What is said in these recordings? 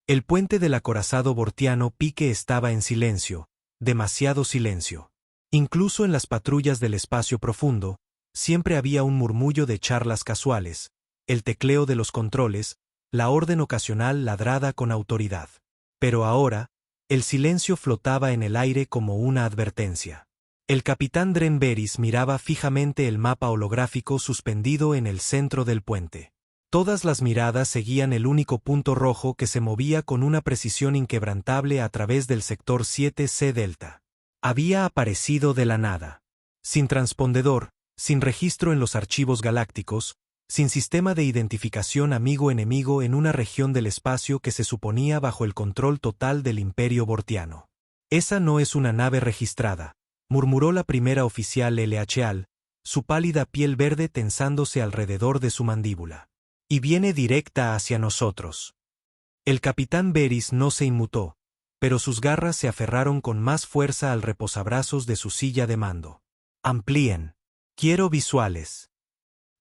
El puente del acorazado Vortiano Pique estaba en silencio, demasiado silencio. Incluso en las patrullas del espacio profundo, siempre había un murmullo de charlas casuales, el tecleo de los controles, la orden ocasional ladrada con autoridad. Pero ahora, el silencio flotaba en el aire como una advertencia. El capitán Dren Beris miraba fijamente el mapa holográfico suspendido en el centro del puente. Todas las miradas seguían el único punto rojo que se movía con una precisión inquebrantable a través del sector 7C Delta. Había aparecido de la nada. Sin transpondedor, sin registro en los archivos galácticos, sin sistema de identificación amigo-enemigo en una región del espacio que se suponía bajo el control total del Imperio Vortiano. Esa no es una nave registrada, murmuró la primera oficial LHAL, su pálida piel verde tensándose alrededor de su mandíbula. Y viene directa hacia nosotros. El capitán Beris no se inmutó, pero sus garras se aferraron con más fuerza al reposabrazos de su silla de mando. Amplíen. Quiero visuales.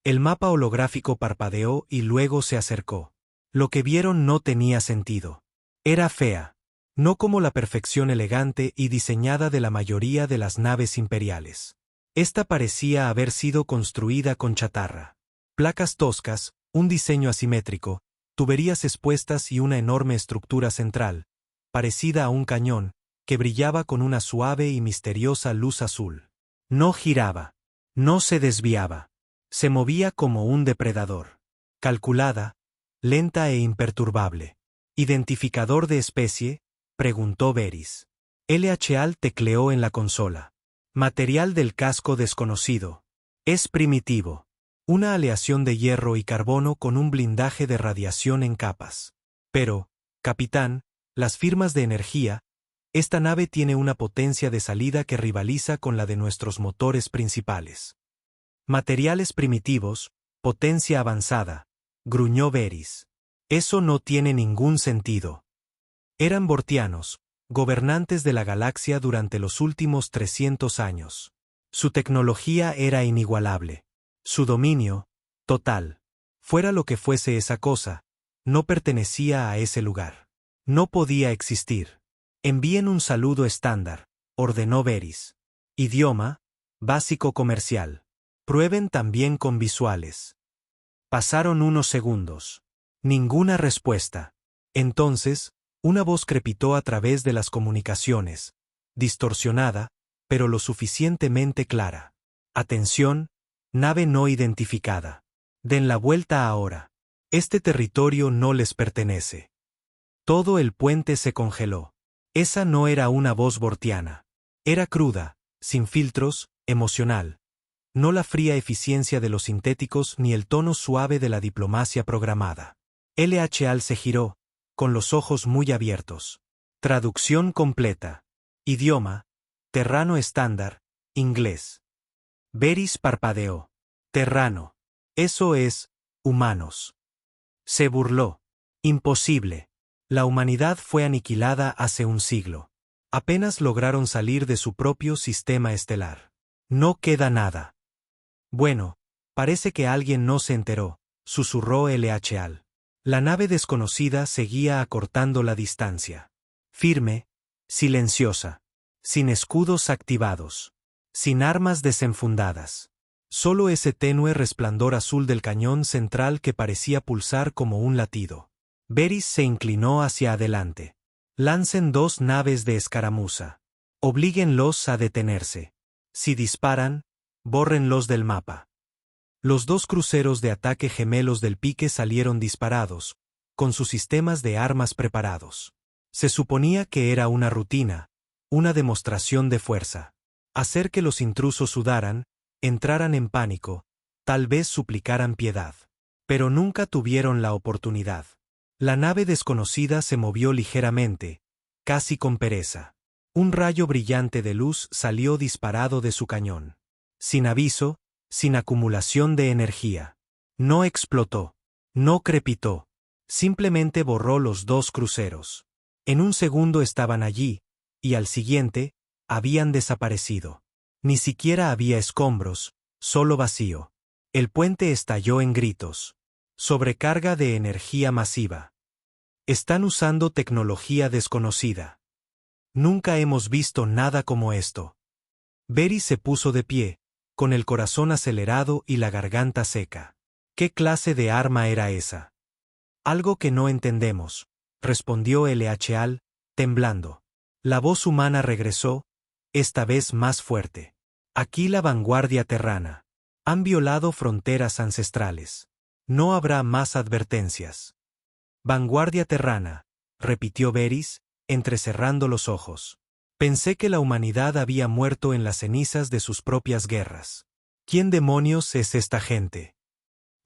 El mapa holográfico parpadeó y luego se acercó. Lo que vieron no tenía sentido. Era fea. No como la perfección elegante y diseñada de la mayoría de las naves imperiales. Esta parecía haber sido construida con chatarra. Placas toscas, un diseño asimétrico, tuberías expuestas y una enorme estructura central, parecida a un cañón, que brillaba con una suave y misteriosa luz azul. No giraba. No se desviaba. Se movía como un depredador. Calculada, lenta e imperturbable. ¿Identificador de especie?, preguntó Beris. LHAL tecleó en la consola. Material del casco desconocido. Es primitivo. Una aleación de hierro y carbono con un blindaje de radiación en capas. Pero, capitán, las firmas de energía, esta nave tiene una potencia de salida que rivaliza con la de nuestros motores principales. Materiales primitivos, potencia avanzada, gruñó Beris. Eso no tiene ningún sentido. Eran vortianos, gobernantes de la galaxia durante los últimos 300 años. Su tecnología era inigualable. Su dominio, total. Fuera lo que fuese esa cosa, no pertenecía a ese lugar. No podía existir. Envíen un saludo estándar, ordenó Beris. Idioma, básico comercial. Prueben también con visuales. Pasaron unos segundos. Ninguna respuesta. Entonces, una voz crepitó a través de las comunicaciones, distorsionada, pero lo suficientemente clara. Atención, nave no identificada. Den la vuelta ahora. Este territorio no les pertenece. Todo el puente se congeló. Esa no era una voz vortiana. Era cruda, sin filtros, emocional. No la fría eficiencia de los sintéticos ni el tono suave de la diplomacia programada. LHAL se giró, con los ojos muy abiertos. Traducción completa. Idioma, terrano estándar, inglés. Beris parpadeó. Terrano. Eso es, humanos. Se burló. Imposible. La humanidad fue aniquilada hace un siglo. Apenas lograron salir de su propio sistema estelar. No queda nada. Bueno, parece que alguien no se enteró, susurró LHAL. La nave desconocida seguía acortando la distancia. Firme, silenciosa, sin escudos activados, sin armas desenfundadas. Solo ese tenue resplandor azul del cañón central que parecía pulsar como un latido. Beris se inclinó hacia adelante. Lancen 2 naves de escaramuza. Oblíguenlos a detenerse. Si disparan, bórrenlos del mapa. Los 2 cruceros de ataque gemelos del Pique salieron disparados, con sus sistemas de armas preparados. Se suponía que era una rutina, una demostración de fuerza. Hacer que los intrusos sudaran, entraran en pánico, tal vez suplicaran piedad. Pero nunca tuvieron la oportunidad. La nave desconocida se movió ligeramente, casi con pereza. Un rayo brillante de luz salió disparado de su cañón. Sin aviso, sin acumulación de energía. No explotó. No crepitó. Simplemente borró los 2 cruceros. En un segundo estaban allí, y al siguiente, habían desaparecido. Ni siquiera había escombros, solo vacío. El puente estalló en gritos. Sobrecarga de energía masiva. Están usando tecnología desconocida. Nunca hemos visto nada como esto. Varys se puso de pie, con el corazón acelerado y la garganta seca. ¿Qué clase de arma era esa? Algo que no entendemos, respondió L.H.A.L., temblando. La voz humana regresó, esta vez más fuerte. Aquí la vanguardia terrana. Han violado fronteras ancestrales. No habrá más advertencias. Vanguardia terrana, repitió Varys, entrecerrando los ojos. Pensé que la humanidad había muerto en las cenizas de sus propias guerras. ¿Quién demonios es esta gente?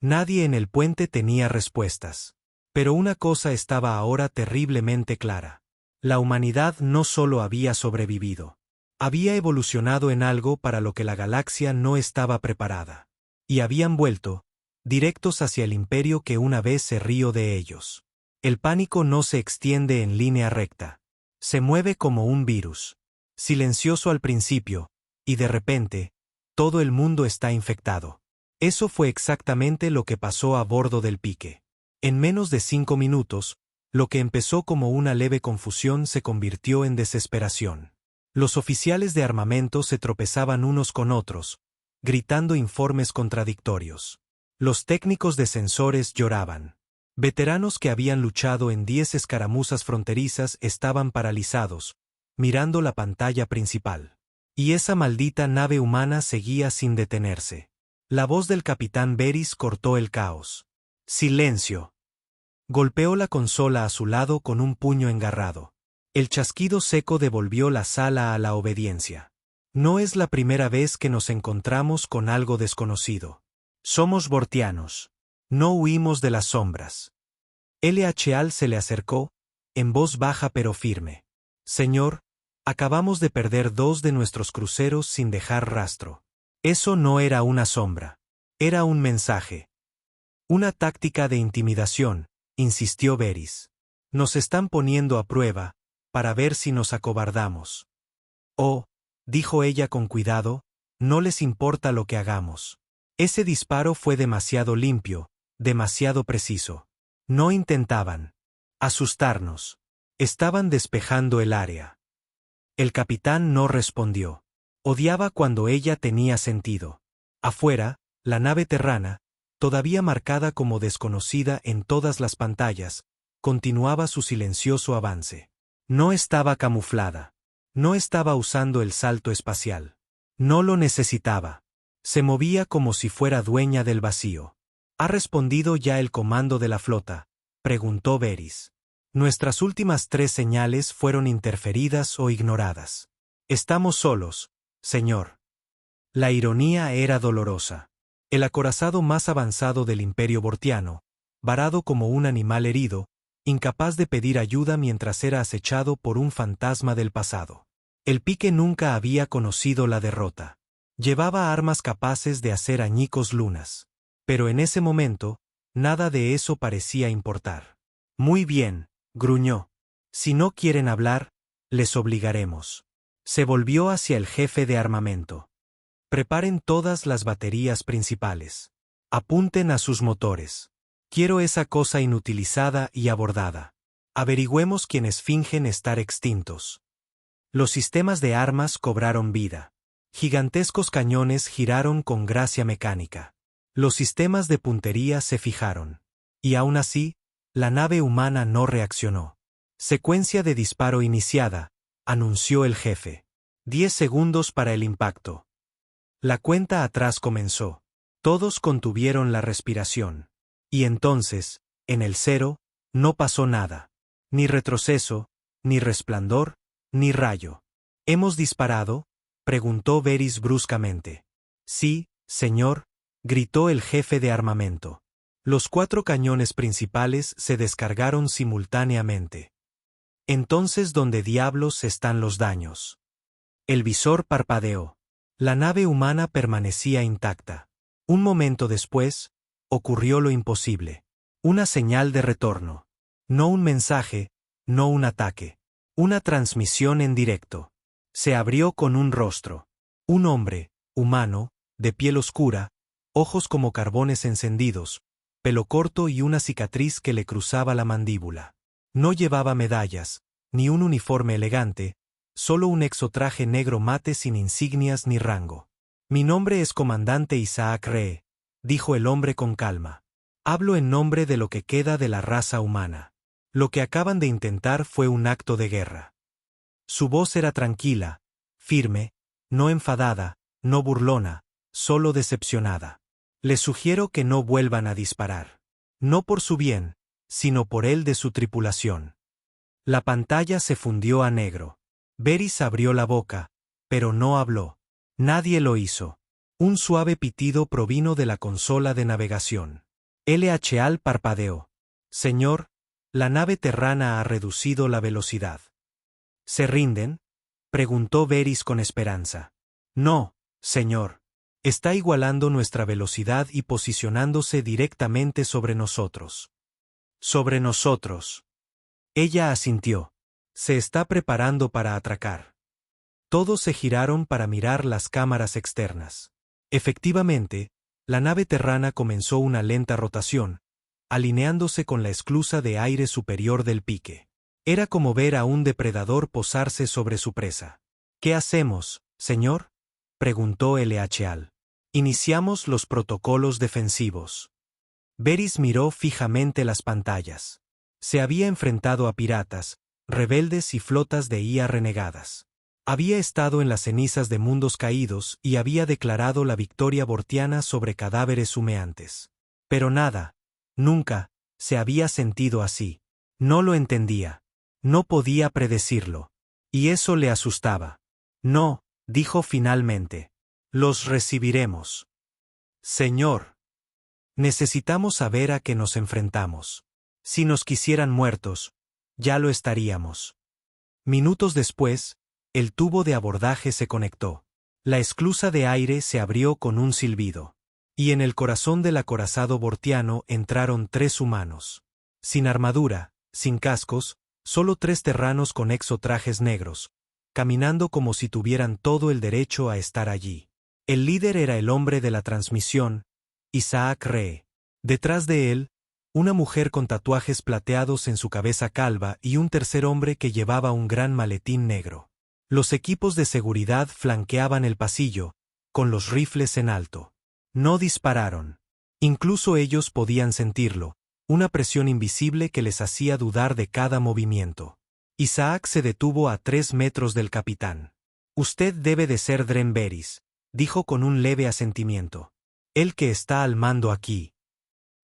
Nadie en el puente tenía respuestas. Pero una cosa estaba ahora terriblemente clara. La humanidad no solo había sobrevivido. Había evolucionado en algo para lo que la galaxia no estaba preparada. Y habían vuelto, directos hacia el imperio que una vez se rió de ellos. El pánico no se extiende en línea recta. Se mueve como un virus. Silencioso al principio, y de repente, todo el mundo está infectado. Eso fue exactamente lo que pasó a bordo del Pique. En menos de 5 minutos, lo que empezó como una leve confusión se convirtió en desesperación. Los oficiales de armamento se tropezaban unos con otros, gritando informes contradictorios. Los técnicos de sensores lloraban. Veteranos que habían luchado en 10 escaramuzas fronterizas estaban paralizados, mirando la pantalla principal. Y esa maldita nave humana seguía sin detenerse. La voz del capitán Varys cortó el caos. ¡Silencio! Golpeó la consola a su lado con un puño engarrado. El chasquido seco devolvió la sala a la obediencia. No es la primera vez que nos encontramos con algo desconocido. Somos vortianos. No huimos de las sombras. L.H.A.L. se le acercó, en voz baja pero firme. Señor, acabamos de perder 2 de nuestros cruceros sin dejar rastro. Eso no era una sombra. Era un mensaje. Una táctica de intimidación, insistió Varys. Nos están poniendo a prueba, para ver si nos acobardamos. Oh, dijo ella con cuidado, no les importa lo que hagamos. Ese disparo fue demasiado limpio, demasiado preciso. No intentaban asustarnos. Estaban despejando el área. El capitán no respondió. Odiaba cuando ella tenía sentido. Afuera, la nave terrana, todavía marcada como desconocida en todas las pantallas, continuaba su silencioso avance. No estaba camuflada. No estaba usando el salto espacial. No lo necesitaba. Se movía como si fuera dueña del vacío. ¿Ha respondido ya el comando de la flota?, preguntó Varys. Nuestras últimas 3 señales fueron interferidas o ignoradas. Estamos solos, señor. La ironía era dolorosa. El acorazado más avanzado del Imperio Vortiano, varado como un animal herido, incapaz de pedir ayuda mientras era acechado por un fantasma del pasado. El Pique nunca había conocido la derrota. Llevaba armas capaces de hacer añicos lunas. Pero en ese momento, nada de eso parecía importar. Muy bien, gruñó. Si no quieren hablar, les obligaremos. Se volvió hacia el jefe de armamento. Preparen todas las baterías principales. Apunten a sus motores. Quiero esa cosa inutilizada y abordada. Averigüemos quienes fingen estar extintos. Los sistemas de armas cobraron vida. Gigantescos cañones giraron con gracia mecánica. Los sistemas de puntería se fijaron. Y aún así, la nave humana no reaccionó. Secuencia de disparo iniciada, anunció el jefe. 10 segundos para el impacto. La cuenta atrás comenzó. Todos contuvieron la respiración. Y entonces, en el 0, no pasó nada. Ni retroceso, ni resplandor, ni rayo. ¿Hemos disparado?, preguntó Varys bruscamente. Sí, señor, gritó el jefe de armamento. Los 4 cañones principales se descargaron simultáneamente. Entonces, ¿dónde diablos están los daños? El visor parpadeó. La nave humana permanecía intacta. Un momento después, ocurrió lo imposible. Una señal de retorno. No un mensaje, no un ataque. Una transmisión en directo. Se abrió con un rostro. Un hombre, humano, de piel oscura, ojos como carbones encendidos, pelo corto y una cicatriz que le cruzaba la mandíbula. No llevaba medallas, ni un uniforme elegante, solo un exotraje negro mate sin insignias ni rango. Mi nombre es comandante Isaac Ree, dijo el hombre con calma. Hablo en nombre de lo que queda de la raza humana. Lo que acaban de intentar fue un acto de guerra. Su voz era tranquila, firme, no enfadada, no burlona, solo decepcionada. Les sugiero que no vuelvan a disparar. No por su bien, sino por el de su tripulación. La pantalla se fundió a negro. Varys abrió la boca, pero no habló. Nadie lo hizo. Un suave pitido provino de la consola de navegación. LHAL parpadeó. Señor, la nave terrana ha reducido la velocidad. ¿Se rinden?, preguntó Varys con esperanza. No, señor. Está igualando nuestra velocidad y posicionándose directamente sobre nosotros. Sobre nosotros. Ella asintió. Se está preparando para atracar. Todos se giraron para mirar las cámaras externas. Efectivamente, la nave terrana comenzó una lenta rotación, alineándose con la esclusa de aire superior del pique. Era como ver a un depredador posarse sobre su presa. ¿Qué hacemos, señor?, preguntó LHAL. Iniciamos los protocolos defensivos. Varys miró fijamente las pantallas. Se había enfrentado a piratas, rebeldes y flotas de IA renegadas. Había estado en las cenizas de mundos caídos y había declarado la victoria bortiana sobre cadáveres humeantes. Pero nada, nunca, se había sentido así. No lo entendía. No podía predecirlo. Y eso le asustaba. No, dijo finalmente. Los recibiremos. Señor. Necesitamos saber a qué nos enfrentamos. Si nos quisieran muertos, ya lo estaríamos. Minutos después, el tubo de abordaje se conectó. La esclusa de aire se abrió con un silbido. Y en el corazón del acorazado bortiano entraron 3 humanos. Sin armadura, sin cascos, solo 3 terranos con exotrajes negros, caminando como si tuvieran todo el derecho a estar allí. El líder era el hombre de la transmisión, Isaac Ree. Detrás de él, una mujer con tatuajes plateados en su cabeza calva y un tercer hombre que llevaba un gran maletín negro. Los equipos de seguridad flanqueaban el pasillo, con los rifles en alto. No dispararon. Incluso ellos podían sentirlo, una presión invisible que les hacía dudar de cada movimiento. Isaac se detuvo a 3 metros del capitán. Usted debe de ser Dren Varys, dijo con un leve asentimiento. El que está al mando aquí.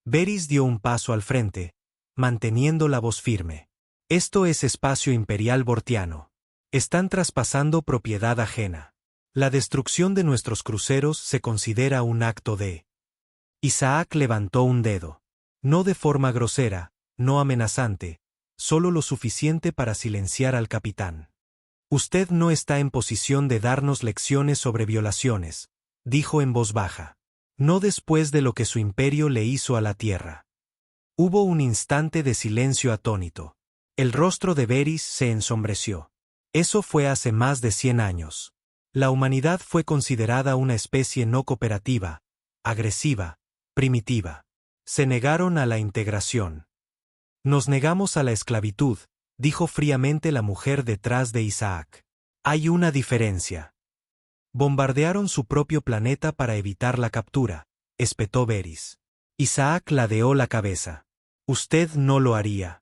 Varys dio un paso al frente, manteniendo la voz firme. Esto es espacio imperial bortiano. Están traspasando propiedad ajena. La destrucción de nuestros cruceros se considera un acto de... Isaac levantó un dedo. No de forma grosera, no amenazante, solo lo suficiente para silenciar al capitán. Usted no está en posición de darnos lecciones sobre violaciones, dijo en voz baja. No después de lo que su imperio le hizo a la tierra. Hubo un instante de silencio atónito. El rostro de Varys se ensombreció. Eso fue hace más de 100 años. La humanidad fue considerada una especie no cooperativa, agresiva, primitiva. Se negaron a la integración. Nos negamos a la esclavitud, dijo fríamente la mujer detrás de Isaac. Hay una diferencia. Bombardearon su propio planeta para evitar la captura, espetó Varys. Isaac ladeó la cabeza. Usted no lo haría.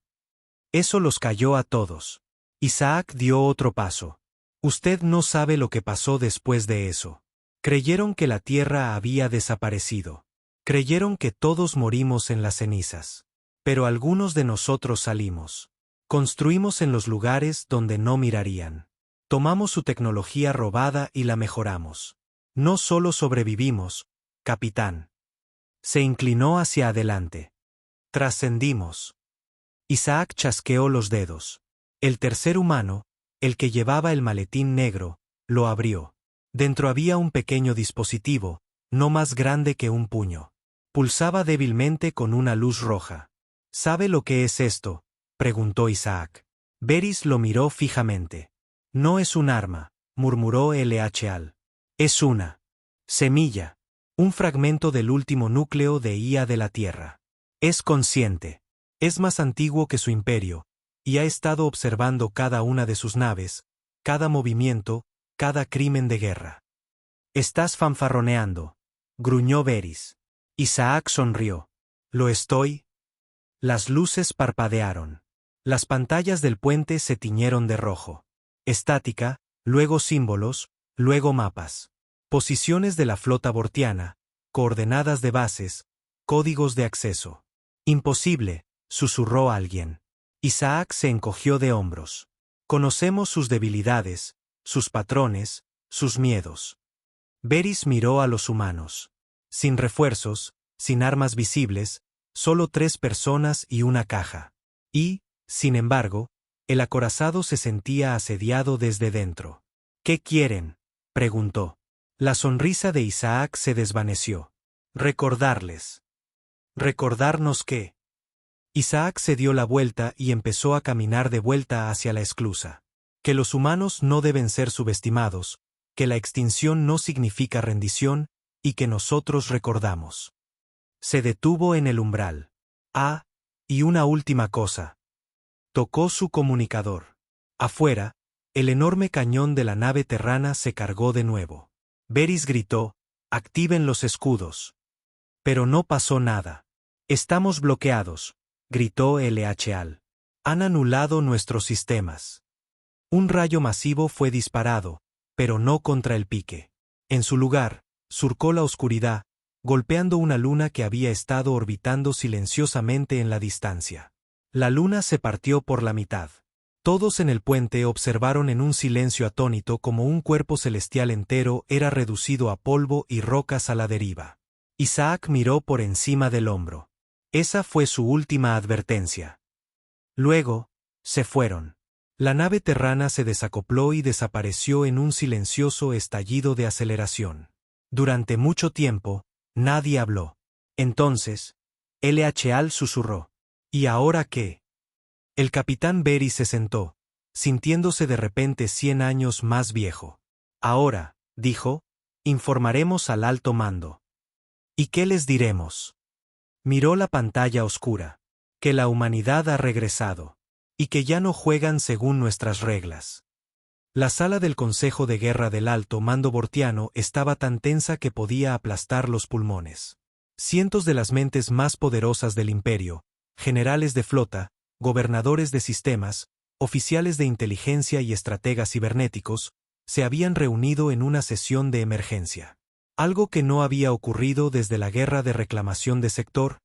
Eso los calló a todos. Isaac dio otro paso. Usted no sabe lo que pasó después de eso. Creyeron que la tierra había desaparecido. Creyeron que todos morimos en las cenizas. Pero algunos de nosotros salimos. Construimos en los lugares donde no mirarían. Tomamos su tecnología robada y la mejoramos. No solo sobrevivimos, capitán. Se inclinó hacia adelante. Trascendimos. Isaac chasqueó los dedos. El tercer humano, el que llevaba el maletín negro, lo abrió. Dentro había un pequeño dispositivo, no más grande que un puño. Pulsaba débilmente con una luz roja. ¿Sabe lo que es esto?, preguntó Isaac. Varys lo miró fijamente. No es un arma, murmuró LHAL. Es una semilla. Un fragmento del último núcleo de IA de la Tierra. Es consciente. Es más antiguo que su imperio, y ha estado observando cada una de sus naves, cada movimiento, cada crimen de guerra. «Estás fanfarroneando», gruñó Varys. Isaac sonrió. «¿Lo estoy?» Las luces parpadearon. Las pantallas del puente se tiñeron de rojo. Estática, luego símbolos, luego mapas. Posiciones de la flota bortiana, coordenadas de bases, códigos de acceso. «Imposible», susurró alguien. Isaac se encogió de hombros. «Conocemos sus debilidades, sus patrones, sus miedos». Varys miró a los humanos. Sin refuerzos, sin armas visibles, solo 3 personas y una caja. Y, sin embargo, el acorazado se sentía asediado desde dentro. «¿Qué quieren?», preguntó. La sonrisa de Isaac se desvaneció. «Recordarles». «¿Recordarnos qué?». Isaac se dio la vuelta y empezó a caminar de vuelta hacia la esclusa. «Que los humanos no deben ser subestimados, que la extinción no significa rendición, y que nosotros recordamos». Se detuvo en el umbral. «Ah, y una última cosa». Tocó su comunicador. Afuera, el enorme cañón de la nave terrana se cargó de nuevo. Varys gritó: «Activen los escudos». Pero no pasó nada. «Estamos bloqueados», gritó LHAL. «Han anulado nuestros sistemas». Un rayo masivo fue disparado, pero no contra el pique. En su lugar, surcó la oscuridad, golpeando una luna que había estado orbitando silenciosamente en la distancia. La luna se partió por la mitad. Todos en el puente observaron en un silencio atónito cómo un cuerpo celestial entero era reducido a polvo y rocas a la deriva. Isaac miró por encima del hombro. Esa fue su última advertencia. Luego, se fueron. La nave terrana se desacopló y desapareció en un silencioso estallido de aceleración. Durante mucho tiempo, nadie habló. Entonces, LHAL susurró: «¿Y ahora qué?». El capitán Varys se sentó, sintiéndose de repente 100 años más viejo. «Ahora», dijo, «informaremos al alto mando». «¿Y qué les diremos?». Miró la pantalla oscura. «Que la humanidad ha regresado. Y que ya no juegan según nuestras reglas». La sala del Consejo de Guerra del Alto Mando Bortiano estaba tan tensa que podía aplastar los pulmones. Cientos de las mentes más poderosas del imperio, generales de flota, gobernadores de sistemas, oficiales de inteligencia y estrategas cibernéticos, se habían reunido en una sesión de emergencia. Algo que no había ocurrido desde la guerra de reclamación de sector,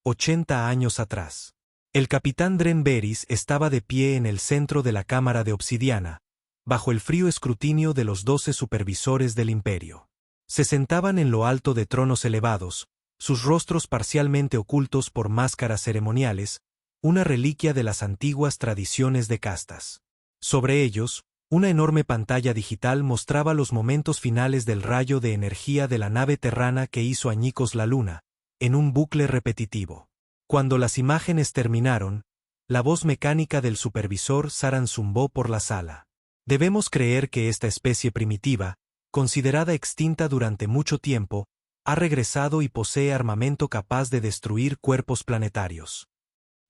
80 años atrás. El capitán Dren Varys estaba de pie en el centro de la cámara de obsidiana, bajo el frío escrutinio de los 12 supervisores del imperio. Se sentaban en lo alto de tronos elevados, sus rostros parcialmente ocultos por máscaras ceremoniales, una reliquia de las antiguas tradiciones de castas. Sobre ellos, una enorme pantalla digital mostraba los momentos finales del rayo de energía de la nave terrana que hizo añicos la luna, en un bucle repetitivo. Cuando las imágenes terminaron, la voz mecánica del supervisor Saran zumbó por la sala. «Debemos creer que esta especie primitiva, considerada extinta durante mucho tiempo, ha regresado y posee armamento capaz de destruir cuerpos planetarios».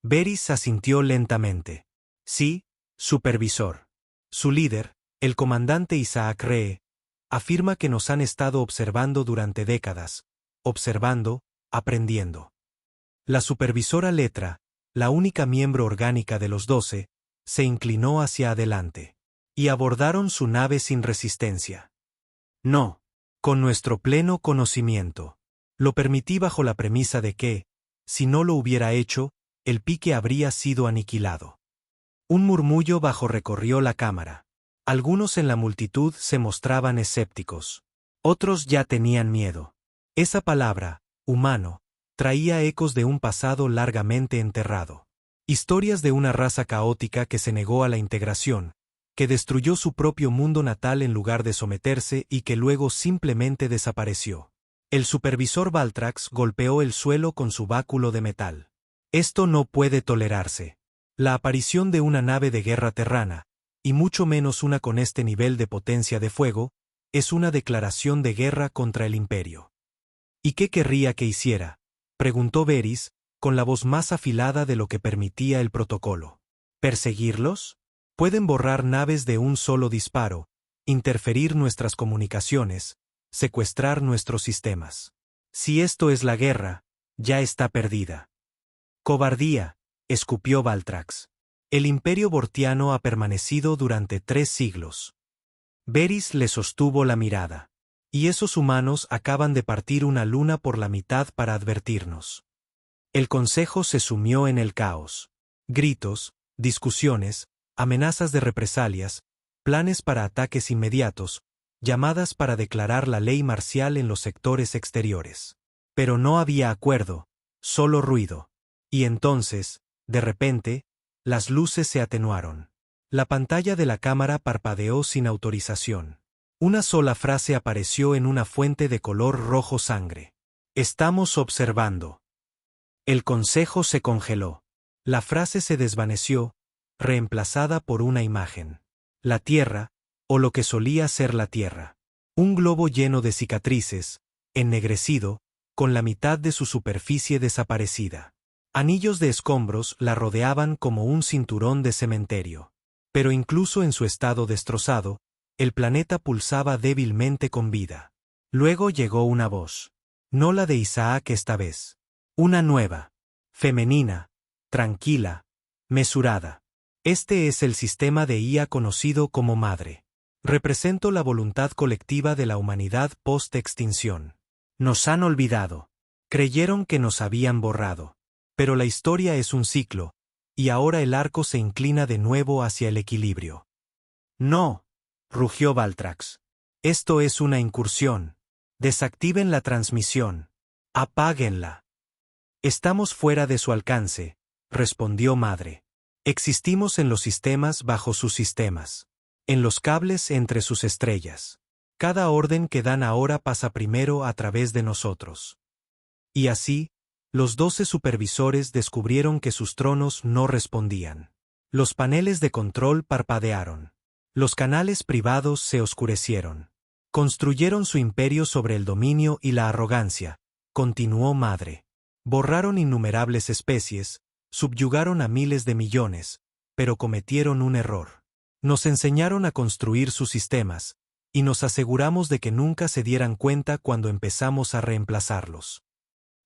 Varys asintió lentamente. «Sí, supervisor». Su líder, el comandante Isaac Ree, afirma que nos han estado observando durante décadas, observando, aprendiendo. La supervisora Letra, la única miembro orgánica de los 12, se inclinó hacia adelante. «¿Y abordaron su nave sin resistencia?». «No. Con nuestro pleno conocimiento. Lo permití bajo la premisa de que, si no lo hubiera hecho, el pique habría sido aniquilado». Un murmullo bajo recorrió la cámara. Algunos en la multitud se mostraban escépticos. Otros ya tenían miedo. Esa palabra, humano, traía ecos de un pasado largamente enterrado. Historias de una raza caótica que se negó a la integración, que destruyó su propio mundo natal en lugar de someterse y que luego simplemente desapareció. El supervisor Valtrax golpeó el suelo con su báculo de metal. «Esto no puede tolerarse. La aparición de una nave de guerra terrana, y mucho menos una con este nivel de potencia de fuego, es una declaración de guerra contra el imperio». «¿Y qué querría que hiciera?», preguntó Varys, con la voz más afilada de lo que permitía el protocolo. ¿Perseguirlos? Pueden borrar naves de un solo disparo, interferir nuestras comunicaciones, secuestrar nuestros sistemas. Si esto es la guerra, ya está perdida. Cobardía, escupió Valtrax. El imperio bortiano ha permanecido durante 3 siglos. Varys le sostuvo la mirada. Y esos humanos acaban de partir una luna por la mitad para advertirnos. El consejo se sumió en el caos. Gritos, discusiones, amenazas de represalias, planes para ataques inmediatos, llamadas para declarar la ley marcial en los sectores exteriores. Pero no había acuerdo, solo ruido. Y entonces, de repente, las luces se atenuaron. La pantalla de la cámara parpadeó sin autorización. Una sola frase apareció en una fuente de color rojo sangre. Estamos observando. El consejo se congeló. La frase se desvaneció, reemplazada por una imagen. La Tierra, o lo que solía ser la Tierra. Un globo lleno de cicatrices, ennegrecido, con la mitad de su superficie desaparecida. Anillos de escombros la rodeaban como un cinturón de cementerio. Pero incluso en su estado destrozado, el planeta pulsaba débilmente con vida. Luego llegó una voz. No la de Isaac esta vez. Una nueva. Femenina. Tranquila. Mesurada. Este es el sistema de IA conocido como Madre. Represento la voluntad colectiva de la humanidad post-extinción. Nos han olvidado. Creyeron que nos habían borrado. Pero la historia es un ciclo, y ahora el arco se inclina de nuevo hacia el equilibrio. No, rugió Valtrax. Esto es una incursión. Desactiven la transmisión. Apáguenla. Estamos fuera de su alcance, respondió Madre. Existimos en los sistemas bajo sus sistemas. En los cables entre sus estrellas. Cada orden que dan ahora pasa primero a través de nosotros. Y así, los 12 supervisores descubrieron que sus tronos no respondían. Los paneles de control parpadearon. Los canales privados se oscurecieron. Construyeron su imperio sobre el dominio y la arrogancia, continuó Madre. Borraron innumerables especies, subyugaron a miles de millones, pero cometieron un error. Nos enseñaron a construir sus sistemas, y nos aseguramos de que nunca se dieran cuenta cuando empezamos a reemplazarlos.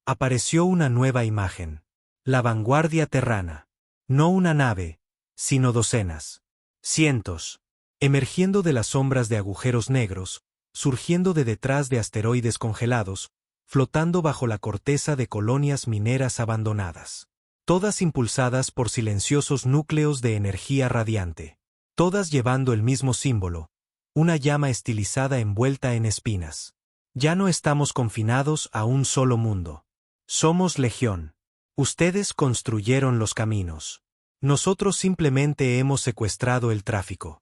Apareció una nueva imagen. La vanguardia terrana. No una nave, sino docenas. Cientos. Emergiendo de las sombras de agujeros negros, surgiendo de detrás de asteroides congelados, flotando bajo la corteza de colonias mineras abandonadas. Todas impulsadas por silenciosos núcleos de energía radiante. Todas llevando el mismo símbolo, una llama estilizada envuelta en espinas. Ya no estamos confinados a un solo mundo. Somos legión. Ustedes construyeron los caminos. Nosotros simplemente hemos secuestrado el tráfico.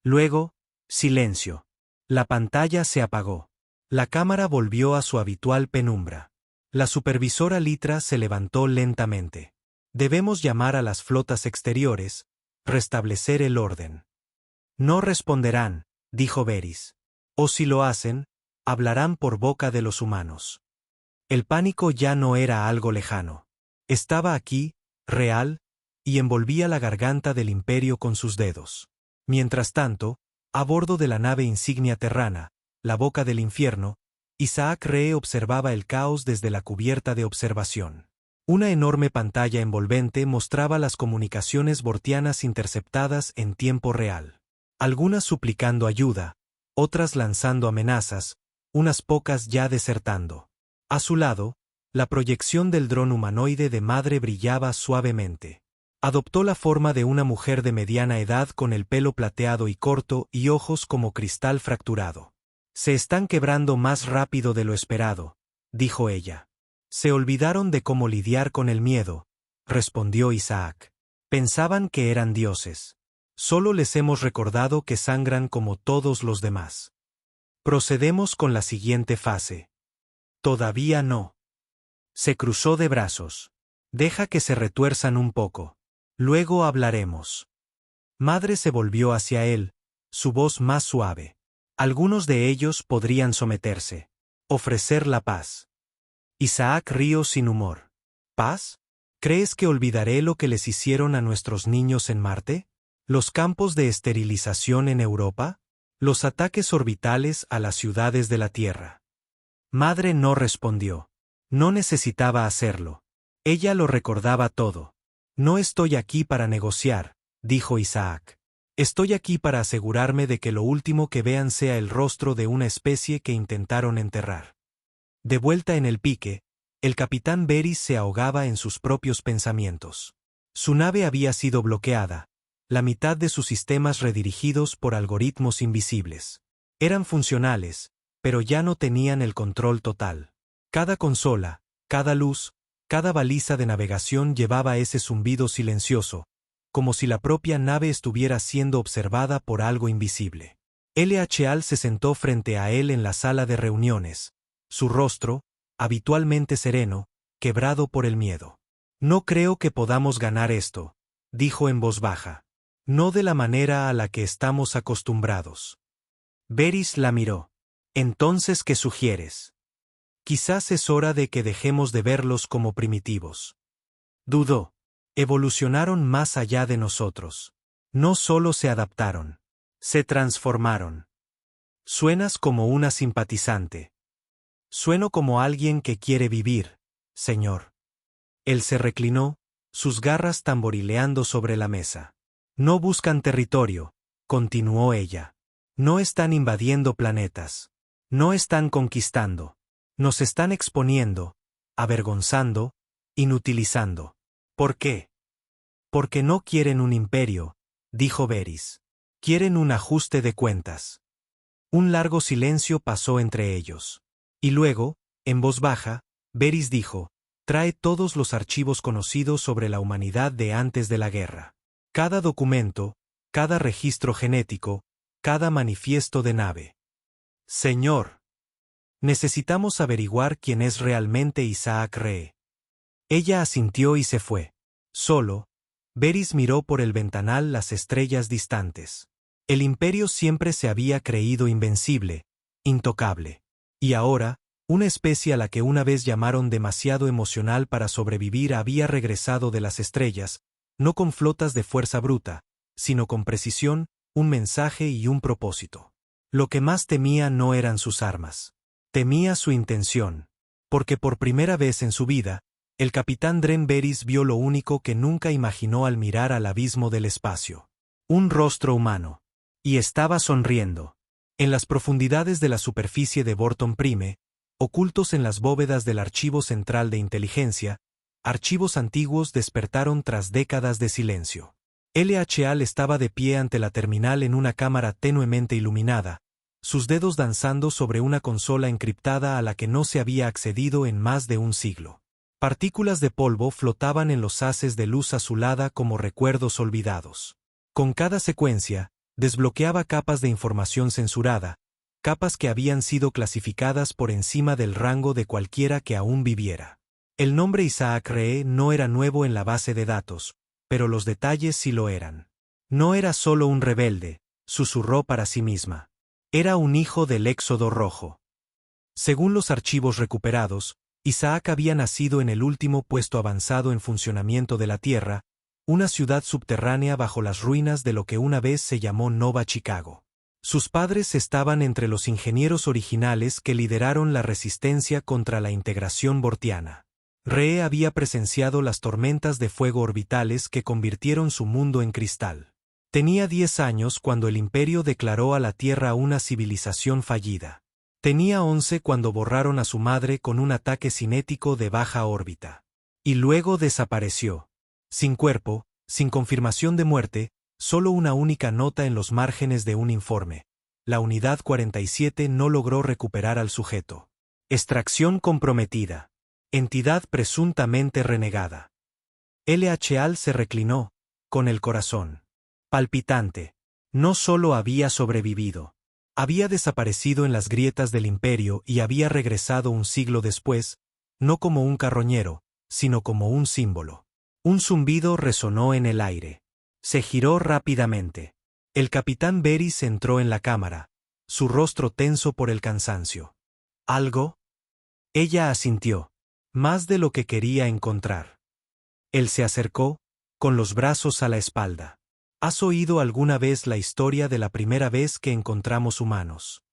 Luego, silencio. La pantalla se apagó. La cámara volvió a su habitual penumbra. La supervisora Litra se levantó lentamente. Debemos llamar a las flotas exteriores, restablecer el orden. No responderán, dijo Varys. O si lo hacen, hablarán por boca de los humanos. El pánico ya no era algo lejano. Estaba aquí, real, y envolvía la garganta del imperio con sus dedos. Mientras tanto, a bordo de la nave insignia terrana, la boca del infierno, Isaac Ree observaba el caos desde la cubierta de observación. Una enorme pantalla envolvente mostraba las comunicaciones bortianas interceptadas en tiempo real. Algunas suplicando ayuda, otras lanzando amenazas, unas pocas ya desertando. A su lado, la proyección del dron humanoide de Madre brillaba suavemente. Adoptó la forma de una mujer de mediana edad con el pelo plateado y corto y ojos como cristal fracturado. Se están quebrando más rápido de lo esperado, dijo ella. Se olvidaron de cómo lidiar con el miedo, respondió Isaac. Pensaban que eran dioses. Solo les hemos recordado que sangran como todos los demás. Procedemos con la siguiente fase. Todavía no. Se cruzó de brazos. Deja que se retuerzan un poco. Luego hablaremos. Madre se volvió hacia él, su voz más suave. Algunos de ellos podrían someterse. Ofrecer la paz. Isaac rió sin humor. ¿Paz? ¿Crees que olvidaré lo que les hicieron a nuestros niños en Marte? ¿Los campos de esterilización en Europa? ¿Los ataques orbitales a las ciudades de la Tierra? Madre no respondió. No necesitaba hacerlo. Ella lo recordaba todo. No estoy aquí para negociar, dijo Isaac. Estoy aquí para asegurarme de que lo último que vean sea el rostro de una especie que intentaron enterrar. De vuelta en el pique, el capitán Veris se ahogaba en sus propios pensamientos. Su nave había sido bloqueada, la mitad de sus sistemas redirigidos por algoritmos invisibles. Eran funcionales, pero ya no tenían el control total. Cada consola, cada luz, cada baliza de navegación llevaba ese zumbido silencioso, como si la propia nave estuviera siendo observada por algo invisible. LHAL se sentó frente a él en la sala de reuniones, su rostro, habitualmente sereno, quebrado por el miedo. No creo que podamos ganar esto, dijo en voz baja. No de la manera a la que estamos acostumbrados. Veris la miró. Entonces, ¿qué sugieres? Quizás es hora de que dejemos de verlos como primitivos. Dudó. Evolucionaron más allá de nosotros. No solo se adaptaron. Se transformaron. Suenas como una simpatizante. Sueno como alguien que quiere vivir, señor. Él se reclinó, sus garras tamborileando sobre la mesa. No buscan territorio, continuó ella. No están invadiendo planetas. No están conquistando. Nos están exponiendo, avergonzando, inutilizando. ¿Por qué? Porque no quieren un imperio, dijo Veris. Quieren un ajuste de cuentas. Un largo silencio pasó entre ellos. Y luego, en voz baja, Veris dijo, trae todos los archivos conocidos sobre la humanidad de antes de la guerra. Cada documento, cada registro genético, cada manifiesto de nave. Señor. Necesitamos averiguar quién es realmente Isaac Ree. Ella asintió y se fue. Solo, Veris miró por el ventanal las estrellas distantes. El imperio siempre se había creído invencible, intocable. Y ahora, una especie a la que una vez llamaron demasiado emocional para sobrevivir había regresado de las estrellas, no con flotas de fuerza bruta, sino con precisión, un mensaje y un propósito. Lo que más temía no eran sus armas. Temía su intención. Porque por primera vez en su vida, el capitán Dren Veris vio lo único que nunca imaginó al mirar al abismo del espacio. Un rostro humano. Y estaba sonriendo. En las profundidades de la superficie de Borton Prime, ocultos en las bóvedas del Archivo Central de Inteligencia, archivos antiguos despertaron tras décadas de silencio. LHAL estaba de pie ante la terminal en una cámara tenuemente iluminada, sus dedos danzando sobre una consola encriptada a la que no se había accedido en más de un siglo. Partículas de polvo flotaban en los haces de luz azulada como recuerdos olvidados. Con cada secuencia, desbloqueaba capas de información censurada, capas que habían sido clasificadas por encima del rango de cualquiera que aún viviera. El nombre Isaac Ree no era nuevo en la base de datos, pero los detalles sí lo eran. No era solo un rebelde, susurró para sí misma. Era un hijo del Éxodo Rojo. Según los archivos recuperados, Isaac había nacido en el último puesto avanzado en funcionamiento de la Tierra, una ciudad subterránea bajo las ruinas de lo que una vez se llamó Nova Chicago. Sus padres estaban entre los ingenieros originales que lideraron la resistencia contra la integración bortiana. Ree había presenciado las tormentas de fuego orbitales que convirtieron su mundo en cristal. Tenía 10 años cuando el Imperio declaró a la Tierra una civilización fallida. Tenía 11 cuando borraron a su madre con un ataque cinético de baja órbita. Y luego desapareció. Sin cuerpo, sin confirmación de muerte, solo una única nota en los márgenes de un informe. La Unidad 47 no logró recuperar al sujeto. Extracción comprometida. Entidad presuntamente renegada. LHAL se reclinó, con el corazón palpitante. No solo había sobrevivido. Había desaparecido en las grietas del imperio y había regresado un siglo después, no como un carroñero, sino como un símbolo. Un zumbido resonó en el aire. Se giró rápidamente. El capitán Veris entró en la cámara, su rostro tenso por el cansancio. ¿Algo? Ella asintió. Más de lo que quería encontrar. Él se acercó, con los brazos a la espalda. ¿Has oído alguna vez la historia de la primera vez que encontramos humanos?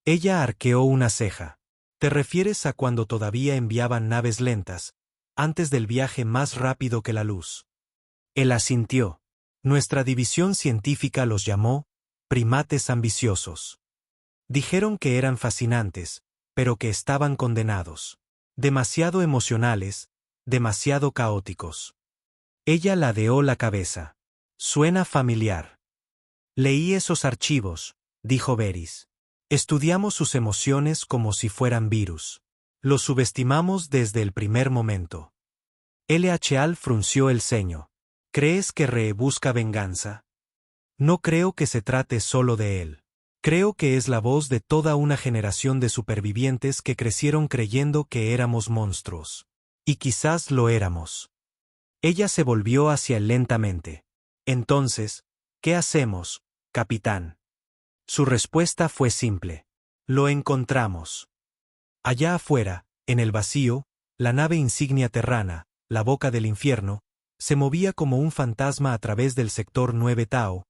Ella arqueó una ceja. ¿Te refieres a cuando todavía enviaban naves lentas, antes del viaje más rápido que la luz? Él asintió. Nuestra división científica los llamó primates ambiciosos. Dijeron que eran fascinantes, pero que estaban condenados. Demasiado emocionales, demasiado caóticos. Ella ladeó la cabeza. Suena familiar. Leí esos archivos, dijo Veris. Estudiamos sus emociones como si fueran virus. Los subestimamos desde el primer momento. L.H.A.L. frunció el ceño. ¿Crees que Ree busca venganza? No creo que se trate solo de él. Creo que es la voz de toda una generación de supervivientes que crecieron creyendo que éramos monstruos. Y quizás lo éramos. Ella se volvió hacia él lentamente. Entonces, ¿qué hacemos, capitán? Su respuesta fue simple. Lo encontramos. Allá afuera, en el vacío, la nave insignia terrana, la boca del infierno, se movía como un fantasma a través del sector 9 Tau,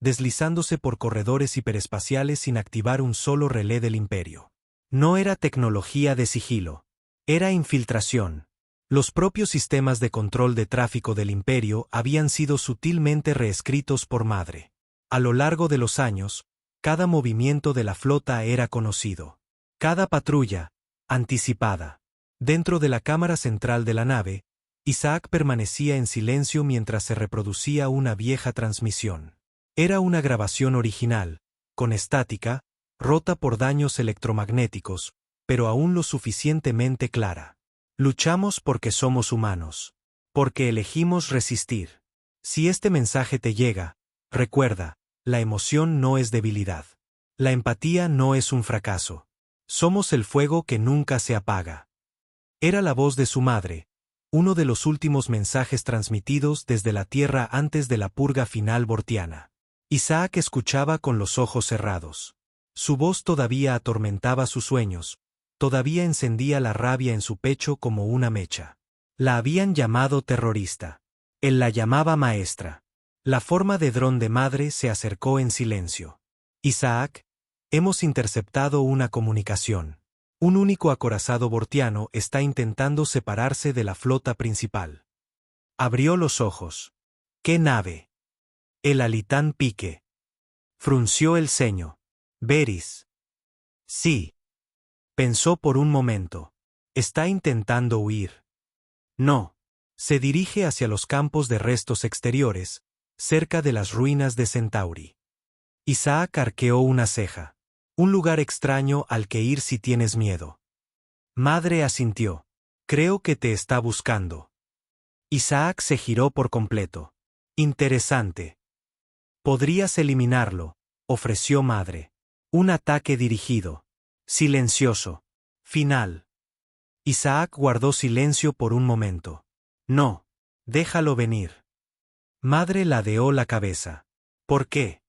deslizándose por corredores hiperespaciales sin activar un solo relé del imperio. No era tecnología de sigilo. Era infiltración. Los propios sistemas de control de tráfico del imperio habían sido sutilmente reescritos por Madre. A lo largo de los años, cada movimiento de la flota era conocido. Cada patrulla, anticipada. Dentro de la cámara central de la nave, Isaac permanecía en silencio mientras se reproducía una vieja transmisión. Era una grabación original, con estática, rota por daños electromagnéticos, pero aún lo suficientemente clara. Luchamos porque somos humanos. Porque elegimos resistir. Si este mensaje te llega, recuerda, la emoción no es debilidad. La empatía no es un fracaso. Somos el fuego que nunca se apaga. Era la voz de su madre, uno de los últimos mensajes transmitidos desde la Tierra antes de la purga final bortiana. Isaac escuchaba con los ojos cerrados. Su voz todavía atormentaba sus sueños, todavía encendía la rabia en su pecho como una mecha. La habían llamado terrorista. Él la llamaba maestra. La forma de dron de Madre se acercó en silencio. Isaac, hemos interceptado una comunicación. Un único acorazado bortiano está intentando separarse de la flota principal. Abrió los ojos. ¿Qué nave? El Alitán Pique. Frunció el ceño. Veris. Sí. Pensó por un momento. Está intentando huir. No. Se dirige hacia los campos de restos exteriores, cerca de las ruinas de Centauri. Isaac arqueó una ceja. Un lugar extraño al que ir si tienes miedo. Madre asintió. Creo que te está buscando. Isaac se giró por completo. Interesante. Podrías eliminarlo, ofreció Madre. Un ataque dirigido. Silencioso. Final. Isaac guardó silencio por un momento. No. Déjalo venir. Madre ladeó la cabeza. ¿Por qué?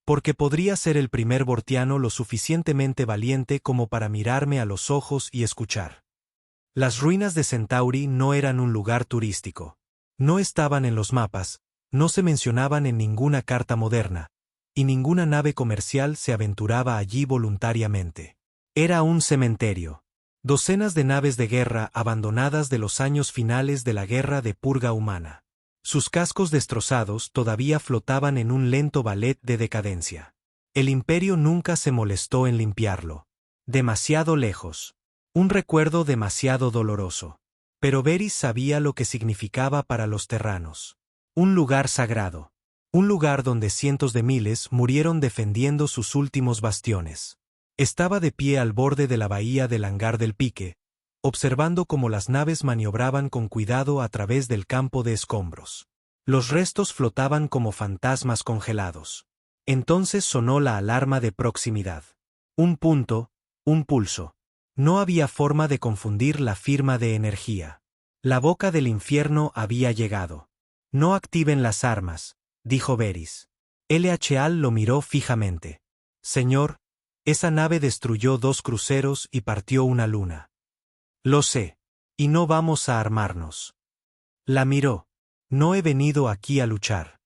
Porque podría ser el primer bortiano lo suficientemente valiente como para mirarme a los ojos y escuchar. Las ruinas de Centauri no eran un lugar turístico. No estaban en los mapas, no se mencionaban en ninguna carta moderna, y ninguna nave comercial se aventuraba allí voluntariamente. Era un cementerio. Docenas de naves de guerra abandonadas de los años finales de la guerra de purga humana. Sus cascos destrozados todavía flotaban en un lento ballet de decadencia. El imperio nunca se molestó en limpiarlo. Demasiado lejos. Un recuerdo demasiado doloroso. Pero Veris sabía lo que significaba para los terranos. Un lugar sagrado. Un lugar donde cientos de miles murieron defendiendo sus últimos bastiones. Estaba de pie al borde de la bahía del hangar del Pique, observando cómo las naves maniobraban con cuidado a través del campo de escombros. Los restos flotaban como fantasmas congelados. Entonces sonó la alarma de proximidad. Un punto, un pulso. No había forma de confundir la firma de energía. La boca del infierno había llegado. No activen las armas, dijo Veris. L.H.A.L. lo miró fijamente. Señor, esa nave destruyó 2 cruceros y partió una luna. Lo sé. Y no vamos a armarnos. La miró. No he venido aquí a luchar.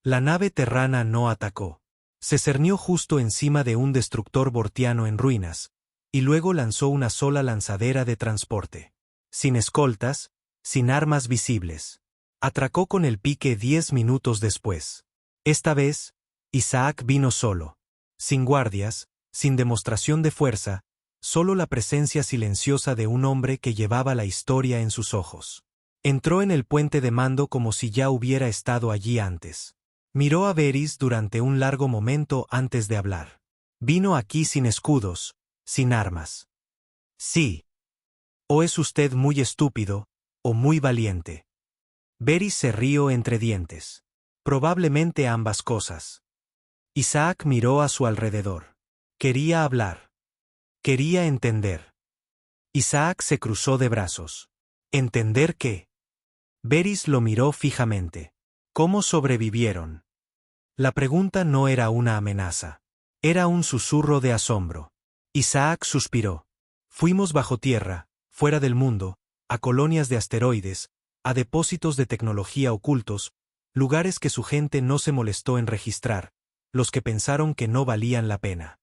La nave terrana no atacó. Se cernió justo encima de un destructor bortiano en ruinas, y luego lanzó una sola lanzadera de transporte. Sin escoltas, sin armas visibles. Atracó con el pique 10 minutos después. Esta vez, Isaac vino solo. Sin guardias, sin demostración de fuerza, solo la presencia silenciosa de un hombre que llevaba la historia en sus ojos. Entró en el puente de mando como si ya hubiera estado allí antes. Miró a Varys durante un largo momento antes de hablar. Vino aquí sin escudos, sin armas. Sí. O es usted muy estúpido, o muy valiente. Varys se rió entre dientes. Probablemente ambas cosas. Isaac miró a su alrededor. Quería hablar. Quería entender. Isaac se cruzó de brazos. ¿Entender qué? Varys lo miró fijamente. ¿Cómo sobrevivieron? La pregunta no era una amenaza. Era un susurro de asombro. Isaac suspiró. Fuimos bajo tierra, fuera del mundo, a colonias de asteroides, a depósitos de tecnología ocultos, lugares que su gente no se molestó en registrar, los que pensaron que no valían la pena.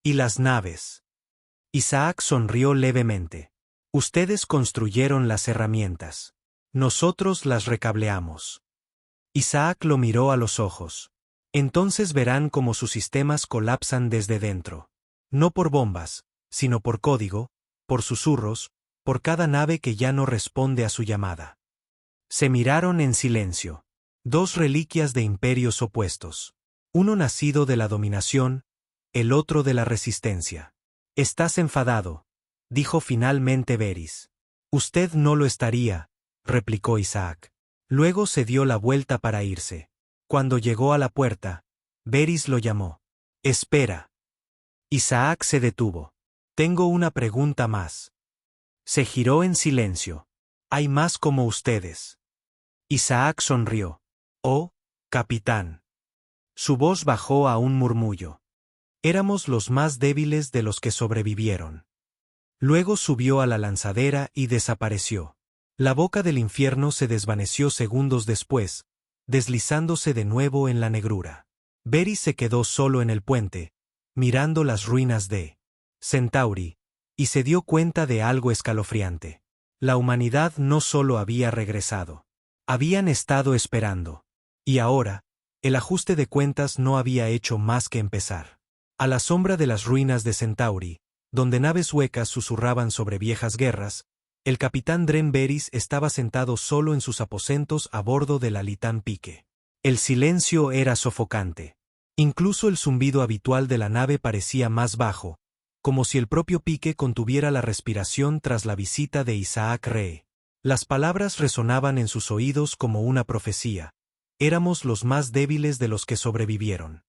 ¿Y las naves? Isaac sonrió levemente. Ustedes construyeron las herramientas. Nosotros las recableamos. Isaac lo miró a los ojos. Entonces verán cómo sus sistemas colapsan desde dentro. No por bombas, sino por código, por susurros, por cada nave que ya no responde a su llamada. Se miraron en silencio. Dos reliquias de imperios opuestos. Uno nacido de la dominación, el otro de la resistencia. «Estás enfadado», dijo finalmente Varys. «Usted no lo estaría», replicó Isaac. Luego se dio la vuelta para irse. Cuando llegó a la puerta, Varys lo llamó. «Espera». Isaac se detuvo. «Tengo una pregunta más». Se giró en silencio. «¿Hay más como ustedes?» Isaac sonrió. «Oh, capitán». Su voz bajó a un murmullo. «Éramos los más débiles de los que sobrevivieron». Luego subió a la lanzadera y desapareció. La boca del infierno se desvaneció segundos después, deslizándose de nuevo en la negrura. Varys se quedó solo en el puente, mirando las ruinas de Centauri, y se dio cuenta de algo escalofriante. La humanidad no solo había regresado. Habían estado esperando. Y ahora, el ajuste de cuentas no había hecho más que empezar. A la sombra de las ruinas de Centauri, donde naves huecas susurraban sobre viejas guerras, el capitán Dren Varys estaba sentado solo en sus aposentos a bordo del Alitán Pique. El silencio era sofocante. Incluso el zumbido habitual de la nave parecía más bajo, como si el propio Pique contuviera la respiración tras la visita de Isaac Ree. Las palabras resonaban en sus oídos como una profecía. Éramos los más débiles de los que sobrevivieron.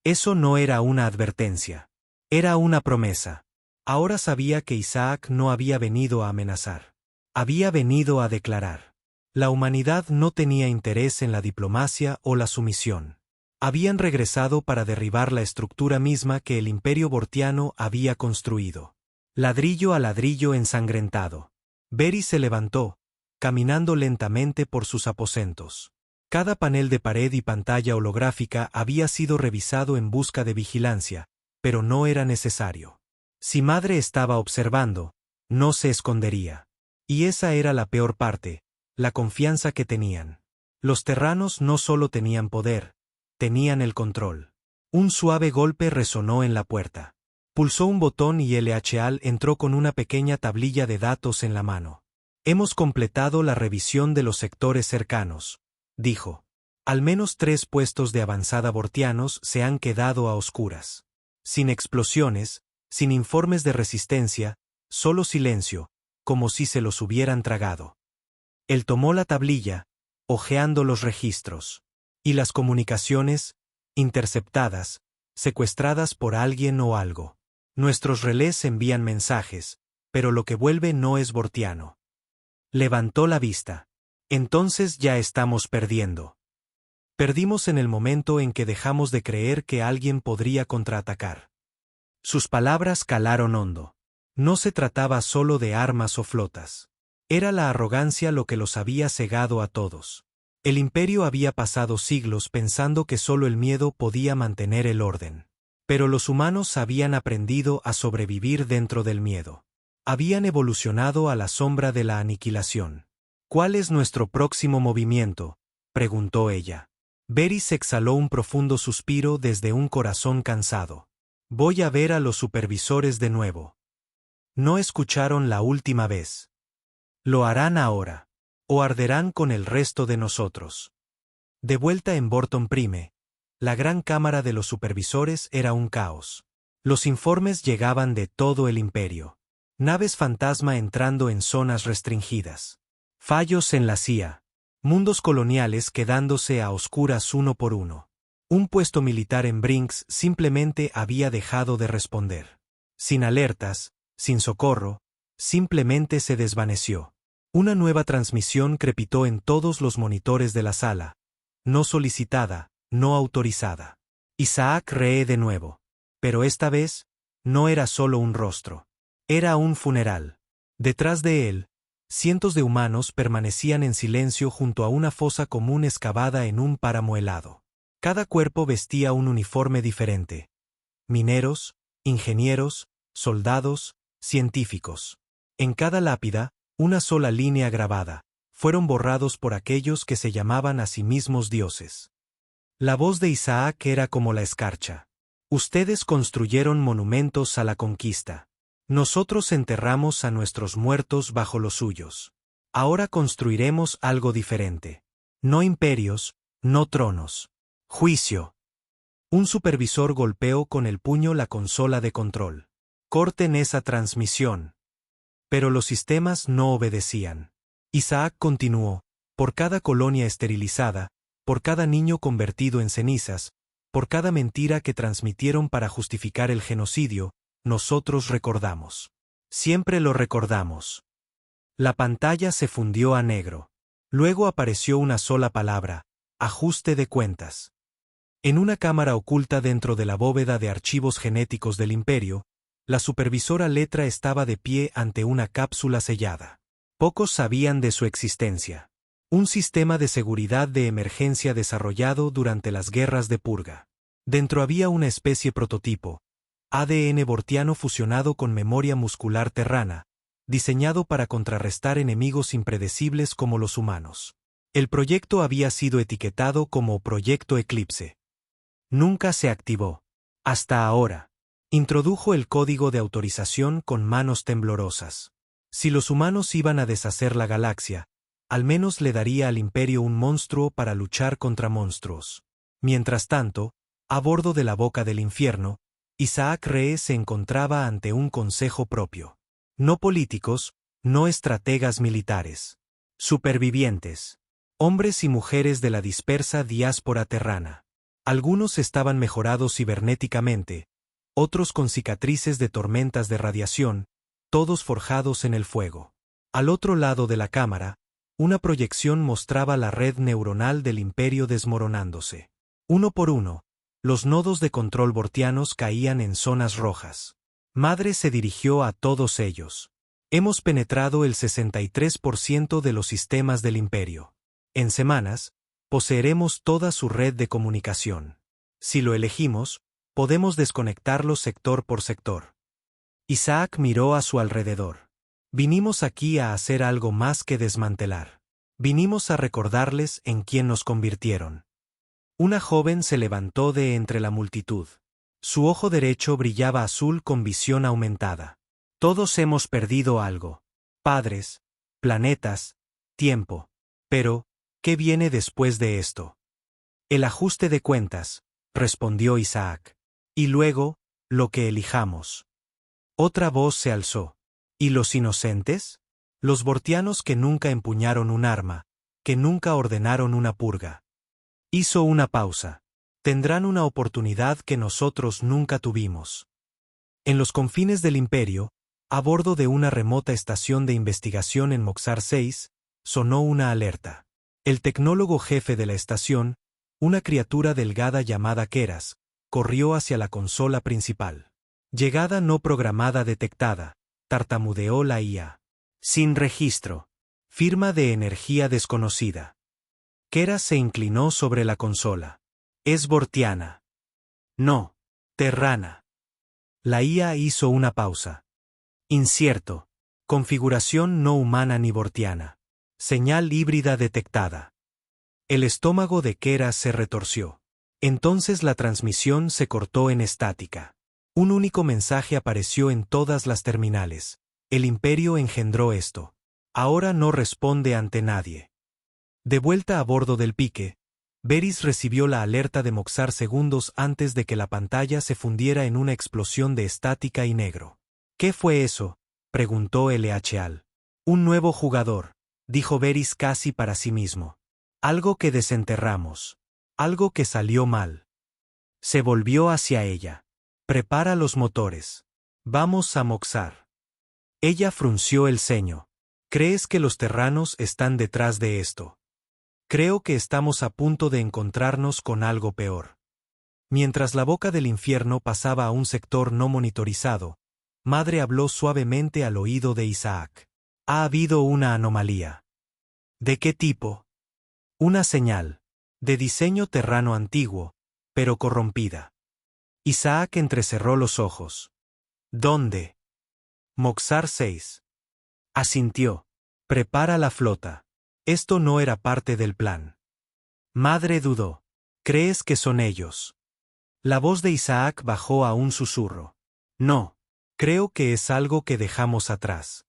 Eso no era una advertencia. Era una promesa. Ahora sabía que Isaac no había venido a amenazar. Había venido a declarar. La humanidad no tenía interés en la diplomacia o la sumisión. Habían regresado para derribar la estructura misma que el imperio bortiano había construido. Ladrillo a ladrillo ensangrentado. Varys se levantó, caminando lentamente por sus aposentos. Cada panel de pared y pantalla holográfica había sido revisado en busca de vigilancia, pero no era necesario. Si Madre estaba observando, no se escondería. Y esa era la peor parte, la confianza que tenían. Los terranos no solo tenían poder, tenían el control. Un suave golpe resonó en la puerta. Pulsó un botón y LHAL entró con una pequeña tablilla de datos en la mano. «Hemos completado la revisión de los sectores cercanos», dijo. «Al menos 3 puestos de avanzada bortianos se han quedado a oscuras. Sin explosiones, sin informes de resistencia, solo silencio, como si se los hubieran tragado». Él tomó la tablilla, hojeando los registros. «Y las comunicaciones, interceptadas, secuestradas por alguien o algo. Nuestros relés envían mensajes, pero lo que vuelve no es bortiano». Levantó la vista. «Entonces ya estamos perdiendo. Perdimos en el momento en que dejamos de creer que alguien podría contraatacar». Sus palabras calaron hondo. No se trataba solo de armas o flotas. Era la arrogancia lo que los había cegado a todos. El imperio había pasado siglos pensando que solo el miedo podía mantener el orden. Pero los humanos habían aprendido a sobrevivir dentro del miedo. Habían evolucionado a la sombra de la aniquilación. ¿Cuál es nuestro próximo movimiento?, preguntó ella. Varys exhaló un profundo suspiro desde un corazón cansado. Voy a ver a los supervisores de nuevo. No escucharon la última vez. Lo harán ahora. O arderán con el resto de nosotros. De vuelta en Borton Prime, la gran cámara de los supervisores era un caos. Los informes llegaban de todo el imperio. Naves fantasma entrando en zonas restringidas. Fallos en la CIA. Mundos coloniales quedándose a oscuras uno por uno. Un puesto militar en Brinks simplemente había dejado de responder. Sin alertas, sin socorro, simplemente se desvaneció. Una nueva transmisión crepitó en todos los monitores de la sala. No solicitada, no autorizada. Isaac Ree de nuevo. Pero esta vez, no era solo un rostro. Era un funeral. Detrás de él, cientos de humanos permanecían en silencio junto a una fosa común excavada en un páramo helado. Cada cuerpo vestía un uniforme diferente. Mineros, ingenieros, soldados, científicos. En cada lápida, una sola línea grabada. Fueron borrados por aquellos que se llamaban a sí mismos dioses. La voz de Isaac era como la escarcha. Ustedes construyeron monumentos a la conquista. Nosotros enterramos a nuestros muertos bajo los suyos. Ahora construiremos algo diferente. No imperios, no tronos. Juicio. Un supervisor golpeó con el puño la consola de control. Corten esa transmisión. Pero los sistemas no obedecían. Isaac continuó, por cada colonia esterilizada, por cada niño convertido en cenizas, por cada mentira que transmitieron para justificar el genocidio, nosotros recordamos. Siempre lo recordamos. La pantalla se fundió a negro. Luego apareció una sola palabra: ajuste de cuentas. En una cámara oculta dentro de la bóveda de archivos genéticos del imperio, la supervisora Letra estaba de pie ante una cápsula sellada. Pocos sabían de su existencia. Un sistema de seguridad de emergencia desarrollado durante las guerras de purga. Dentro había una especie prototipo, ADN bortiano fusionado con memoria muscular terrana, diseñado para contrarrestar enemigos impredecibles como los humanos. El proyecto había sido etiquetado como Proyecto Eclipse. Nunca se activó. Hasta ahora. Introdujo el código de autorización con manos temblorosas. Si los humanos iban a deshacer la galaxia, al menos le daría al imperio un monstruo para luchar contra monstruos. Mientras tanto, a bordo de la boca del infierno, Isaac Ree se encontraba ante un consejo propio. No políticos, no estrategas militares. Supervivientes. Hombres y mujeres de la dispersa diáspora terrana. Algunos estaban mejorados cibernéticamente, otros con cicatrices de tormentas de radiación, todos forjados en el fuego. Al otro lado de la cámara, una proyección mostraba la red neuronal del imperio desmoronándose. Uno por uno, los nodos de control bortianos caían en zonas rojas. Madre se dirigió a todos ellos. Hemos penetrado el 63% de los sistemas del imperio. En semanas, poseeremos toda su red de comunicación. Si lo elegimos, podemos desconectarlos sector por sector. Isaac miró a su alrededor. Vinimos aquí a hacer algo más que desmantelar. Vinimos a recordarles en quién nos convirtieron. Una joven se levantó de entre la multitud. Su ojo derecho brillaba azul con visión aumentada. Todos hemos perdido algo. Padres, planetas, tiempo. Pero, ¿qué viene después de esto? El ajuste de cuentas, respondió Isaac. Y luego, lo que elijamos. Otra voz se alzó. ¿Y los inocentes? Los bortianos que nunca empuñaron un arma, que nunca ordenaron una purga. Hizo una pausa. Tendrán una oportunidad que nosotros nunca tuvimos. En los confines del imperio, a bordo de una remota estación de investigación en Moxar 6, sonó una alerta. El tecnólogo jefe de la estación, una criatura delgada llamada Keras, corrió hacia la consola principal. Llegada no programada detectada, tartamudeó la IA. Sin registro. Firma de energía desconocida. Kera se inclinó sobre la consola. Es Vortiana. No. Terrana. La IA hizo una pausa. Incierto. Configuración no humana ni Vortiana. Señal híbrida detectada. El estómago de Kera se retorció. Entonces la transmisión se cortó en estática. Un único mensaje apareció en todas las terminales. El Imperio engendró esto. Ahora no responde ante nadie. De vuelta a bordo del Pique, Varys recibió la alerta de Moxar segundos antes de que la pantalla se fundiera en una explosión de estática y negro. ¿Qué fue eso?, preguntó LHAL. Un nuevo jugador, dijo Varys casi para sí mismo. Algo que desenterramos. Algo que salió mal. Se volvió hacia ella. Prepara los motores. Vamos a Moxar. Ella frunció el ceño. ¿Crees que los terranos están detrás de esto? Creo que estamos a punto de encontrarnos con algo peor. Mientras la boca del infierno pasaba a un sector no monitorizado, Madre habló suavemente al oído de Isaac. Ha habido una anomalía. ¿De qué tipo? Una señal. De diseño terrano antiguo, pero corrompida. Isaac entrecerró los ojos. ¿Dónde? Moxar 6. Asintió. Prepara la flota. Esto no era parte del plan. Madre dudó. ¿Crees que son ellos? La voz de Isaac bajó a un susurro. No. Creo que es algo que dejamos atrás.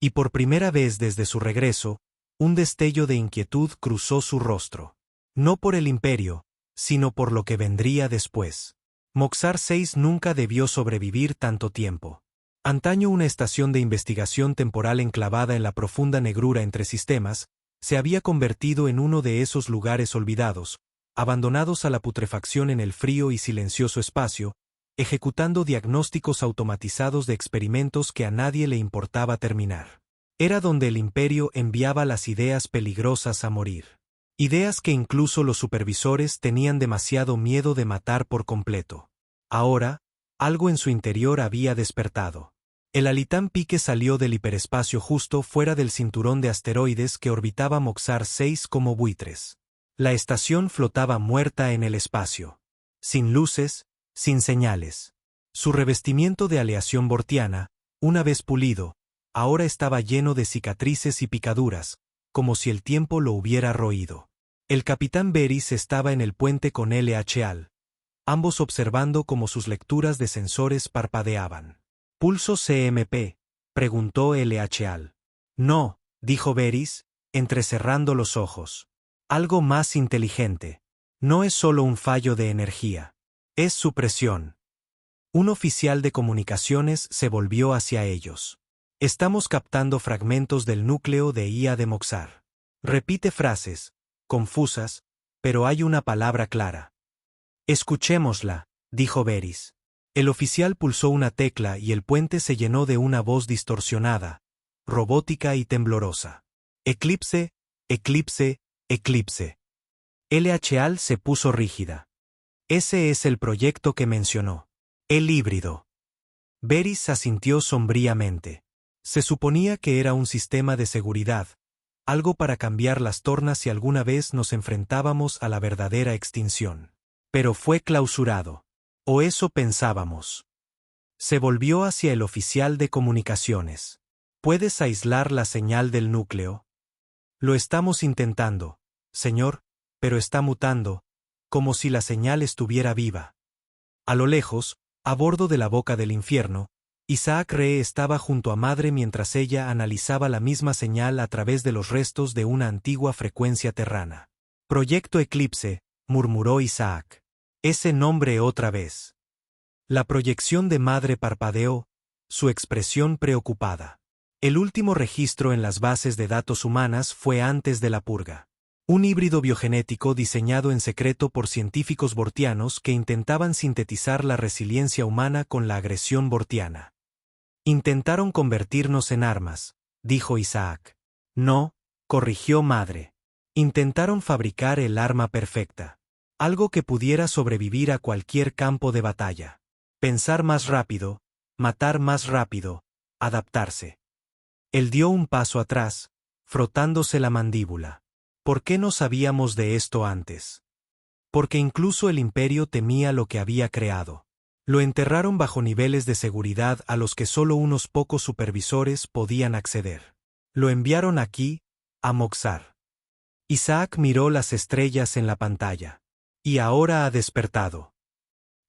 Y por primera vez desde su regreso, un destello de inquietud cruzó su rostro. No por el Imperio, sino por lo que vendría después. Moxar 6 nunca debió sobrevivir tanto tiempo. Antaño una estación de investigación temporal enclavada en la profunda negrura entre sistemas, se había convertido en uno de esos lugares olvidados, abandonados a la putrefacción en el frío y silencioso espacio, ejecutando diagnósticos automatizados de experimentos que a nadie le importaba terminar. Era donde el Imperio enviaba las ideas peligrosas a morir. Ideas que incluso los supervisores tenían demasiado miedo de matar por completo. Ahora, algo en su interior había despertado. El Alitán Pique salió del hiperespacio justo fuera del cinturón de asteroides que orbitaba Moxar 6 como buitres. La estación flotaba muerta en el espacio. Sin luces, sin señales. Su revestimiento de aleación vortiana, una vez pulido, ahora estaba lleno de cicatrices y picaduras, como si el tiempo lo hubiera roído. El capitán Varys estaba en el puente con LHAL, ambos observando cómo sus lecturas de sensores parpadeaban. ¿Pulso CMP?, preguntó LHAL. No, dijo Varys, entrecerrando los ojos. Algo más inteligente. No es solo un fallo de energía. Es supresión. Un oficial de comunicaciones se volvió hacia ellos. Estamos captando fragmentos del núcleo de IA de Moxar. Repite frases, confusas, pero hay una palabra clara. Escuchémosla, dijo Varys. El oficial pulsó una tecla y el puente se llenó de una voz distorsionada, robótica y temblorosa. Eclipse, eclipse, eclipse. LHAL se puso rígida. Ese es el proyecto que mencionó. El híbrido. Varys asintió sombríamente. Se suponía que era un sistema de seguridad, algo para cambiar las tornas si alguna vez nos enfrentábamos a la verdadera extinción. Pero fue clausurado. O eso pensábamos. Se volvió hacia el oficial de comunicaciones. ¿Puedes aislar la señal del núcleo? Lo estamos intentando, señor, pero está mutando, como si la señal estuviera viva. A lo lejos, a bordo de la boca del infierno, Isaac Ree estaba junto a Madre mientras ella analizaba la misma señal a través de los restos de una antigua frecuencia terrana. Proyecto Eclipse, murmuró Isaac. Ese nombre otra vez. La proyección de Madre parpadeó, su expresión preocupada. El último registro en las bases de datos humanas fue antes de la purga. Un híbrido biogenético diseñado en secreto por científicos vortianos que intentaban sintetizar la resiliencia humana con la agresión vortiana. Intentaron convertirnos en armas, dijo Isaac. No, corrigió Madre. Intentaron fabricar el arma perfecta. Algo que pudiera sobrevivir a cualquier campo de batalla. Pensar más rápido, matar más rápido, adaptarse. Él dio un paso atrás, frotándose la mandíbula. ¿Por qué no sabíamos de esto antes? Porque incluso el imperio temía lo que había creado. Lo enterraron bajo niveles de seguridad a los que solo unos pocos supervisores podían acceder. Lo enviaron aquí, a Moxar. Isaac miró las estrellas en la pantalla. Y ahora ha despertado.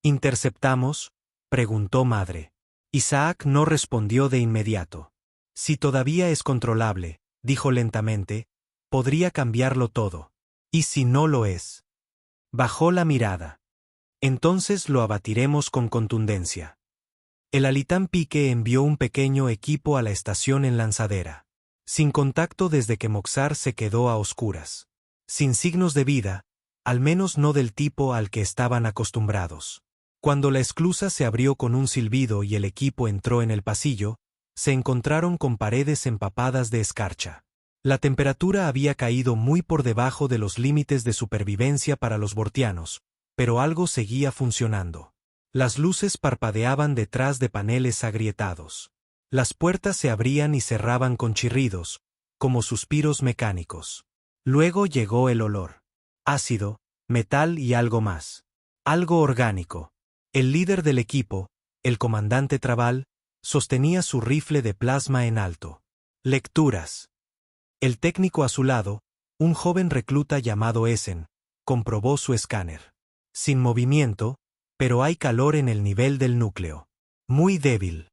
¿Interceptamos?, preguntó Madre. Isaac no respondió de inmediato. Si todavía es controlable, dijo lentamente, podría cambiarlo todo. ¿Y si no lo es? Bajó la mirada. Entonces lo abatiremos con contundencia. El Alitán Pique envió un pequeño equipo a la estación en lanzadera. Sin contacto desde que Moxar se quedó a oscuras. Sin signos de vida, al menos no del tipo al que estaban acostumbrados. Cuando la esclusa se abrió con un silbido y el equipo entró en el pasillo, se encontraron con paredes empapadas de escarcha. La temperatura había caído muy por debajo de los límites de supervivencia para los vortianos, pero algo seguía funcionando. Las luces parpadeaban detrás de paneles agrietados. Las puertas se abrían y cerraban con chirridos, como suspiros mecánicos. Luego llegó el olor. Ácido, metal y algo más. Algo orgánico. El líder del equipo, el comandante Trabal, sostenía su rifle de plasma en alto. Lecturas. El técnico a su lado, un joven recluta llamado Essen, comprobó su escáner. Sin movimiento, pero hay calor en el nivel del núcleo. Muy débil.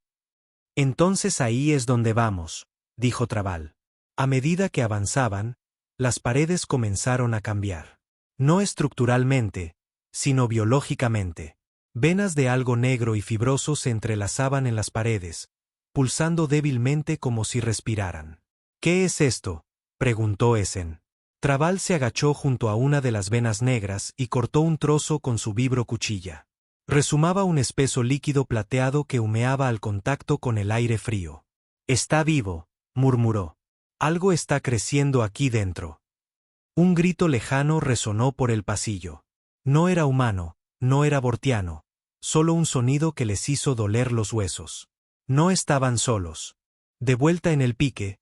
Entonces ahí es donde vamos, dijo Trabal. A medida que avanzaban, las paredes comenzaron a cambiar. No estructuralmente, sino biológicamente. Venas de algo negro y fibroso se entrelazaban en las paredes, pulsando débilmente como si respiraran. ¿Qué es esto?, preguntó Essen. Trabal se agachó junto a una de las venas negras y cortó un trozo con su vibrocuchilla. Resumaba un espeso líquido plateado que humeaba al contacto con el aire frío. «Está vivo», murmuró. «Algo está creciendo aquí dentro». Un grito lejano resonó por el pasillo. No era humano, no era vortiano, solo un sonido que les hizo doler los huesos. No estaban solos. De vuelta en el pique,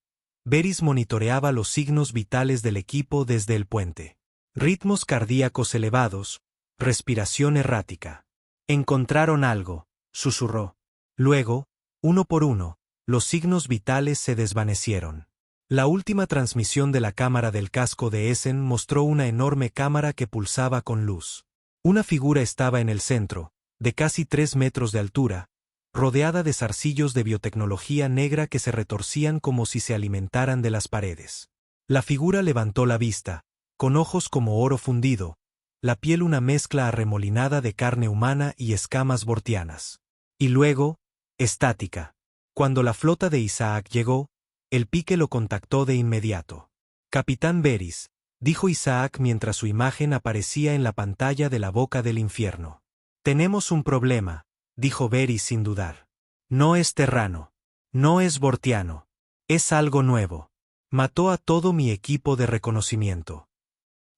Beris monitoreaba los signos vitales del equipo desde el puente. Ritmos cardíacos elevados, respiración errática. «Encontraron algo», susurró. Luego, uno por uno, los signos vitales se desvanecieron. La última transmisión de la cámara del casco de Essen mostró una enorme cámara que pulsaba con luz. Una figura estaba en el centro, de casi 3 metros de altura, rodeada de zarcillos de biotecnología negra que se retorcían como si se alimentaran de las paredes. La figura levantó la vista, con ojos como oro fundido, la piel una mezcla arremolinada de carne humana y escamas vortianas. Y luego, estática. Cuando la flota de Isaac llegó, el pique lo contactó de inmediato. «Capitán Beris», dijo Isaac mientras su imagen aparecía en la pantalla de la boca del infierno. «Tenemos un problema», dijo Beris sin dudar. «No es terrano. No es vortiano. Es algo nuevo. Mató a todo mi equipo de reconocimiento».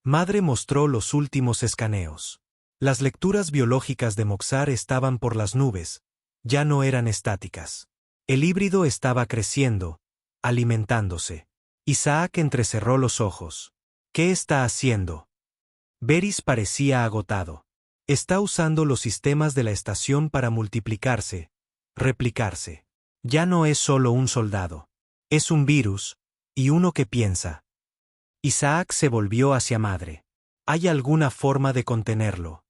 Madre mostró los últimos escaneos. Las lecturas biológicas de Moxar estaban por las nubes, ya no eran estáticas. El híbrido estaba creciendo, alimentándose. Isaac entrecerró los ojos. «¿Qué está haciendo?» Beris parecía agotado. «Está usando los sistemas de la estación para multiplicarse, replicarse. Ya no es solo un soldado. Es un virus, y uno que piensa». Isaac se volvió hacia Madre. «¿Hay alguna forma de contenerlo?»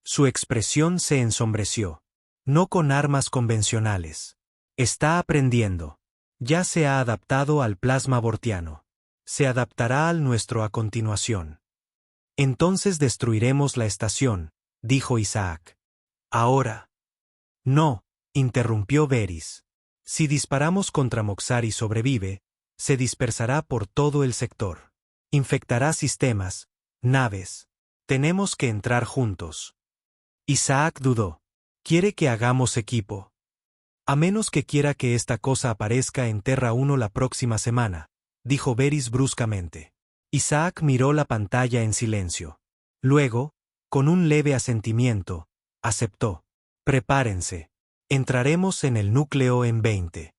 Su expresión se ensombreció. «No con armas convencionales. Está aprendiendo. Ya se ha adaptado al plasma vortiano. Se adaptará al nuestro a continuación. Entonces destruiremos la estación», dijo Isaac. «Ahora». «No», interrumpió Beris. «Si disparamos contra Moxar y sobrevive, se dispersará por todo el sector. Infectará sistemas, naves. Tenemos que entrar juntos». Isaac dudó. «¿Quiere que hagamos equipo?» «A menos que quiera que esta cosa aparezca en Terra 1 la próxima semana», dijo Beris bruscamente. Isaac miró la pantalla en silencio. Luego, con un leve asentimiento, aceptó. «Prepárense. Entraremos en el núcleo en 20.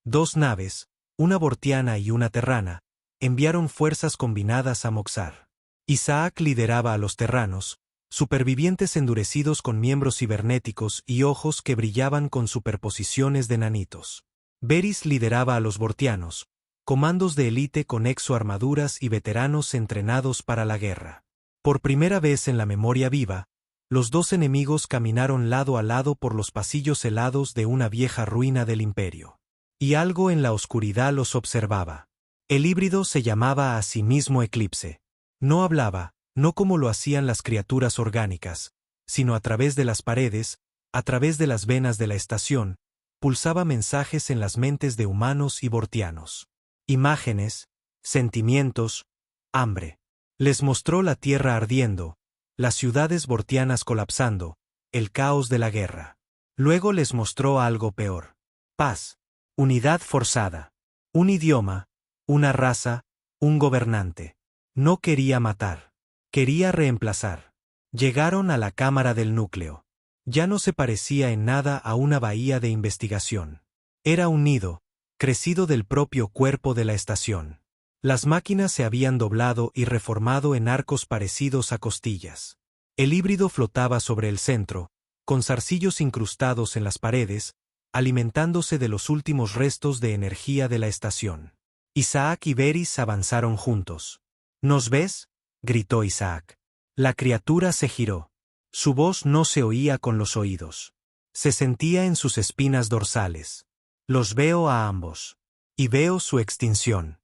2 naves, una vortiana y una terrana, enviaron fuerzas combinadas a Moxar. Isaac lideraba a los terranos, supervivientes endurecidos con miembros cibernéticos y ojos que brillaban con superposiciones de nanitos. Varys lideraba a los vortianos, comandos de élite con exoarmaduras y veteranos entrenados para la guerra. Por primera vez en la memoria viva, los dos enemigos caminaron lado a lado por los pasillos helados de una vieja ruina del imperio. Y algo en la oscuridad los observaba. El híbrido se llamaba a sí mismo Eclipse. No hablaba, no como lo hacían las criaturas orgánicas, sino a través de las paredes, a través de las venas de la estación, pulsaba mensajes en las mentes de humanos y vortianos. Imágenes, sentimientos, hambre. Les mostró la tierra ardiendo, las ciudades vortianas colapsando, el caos de la guerra. Luego les mostró algo peor. Paz, unidad forzada, un idioma, una raza, un gobernante. No quería matar. Quería reemplazar. Llegaron a la cámara del núcleo. Ya no se parecía en nada a una bahía de investigación. Era un nido, crecido del propio cuerpo de la estación. Las máquinas se habían doblado y reformado en arcos parecidos a costillas. El híbrido flotaba sobre el centro, con zarcillos incrustados en las paredes, alimentándose de los últimos restos de energía de la estación. Isaac y Varys avanzaron juntos. ¿Nos ves?, gritó Isaac. La criatura se giró. Su voz no se oía con los oídos. Se sentía en sus espinas dorsales. Los veo a ambos. Y veo su extinción.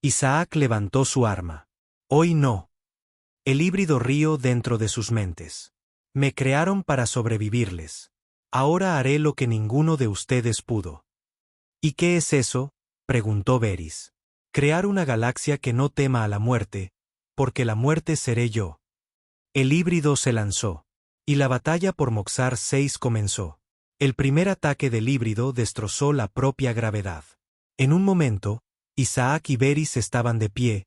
Isaac levantó su arma. Hoy no. El híbrido rió dentro de sus mentes. Me crearon para sobrevivirles. Ahora haré lo que ninguno de ustedes pudo. ¿Y qué es eso?, preguntó Varys. Crear una galaxia que no tema a la muerte, porque la muerte seré yo. El híbrido se lanzó. Y la batalla por Moxar 6 comenzó. El primer ataque del híbrido destrozó la propia gravedad. En un momento, Isaac y Varys estaban de pie,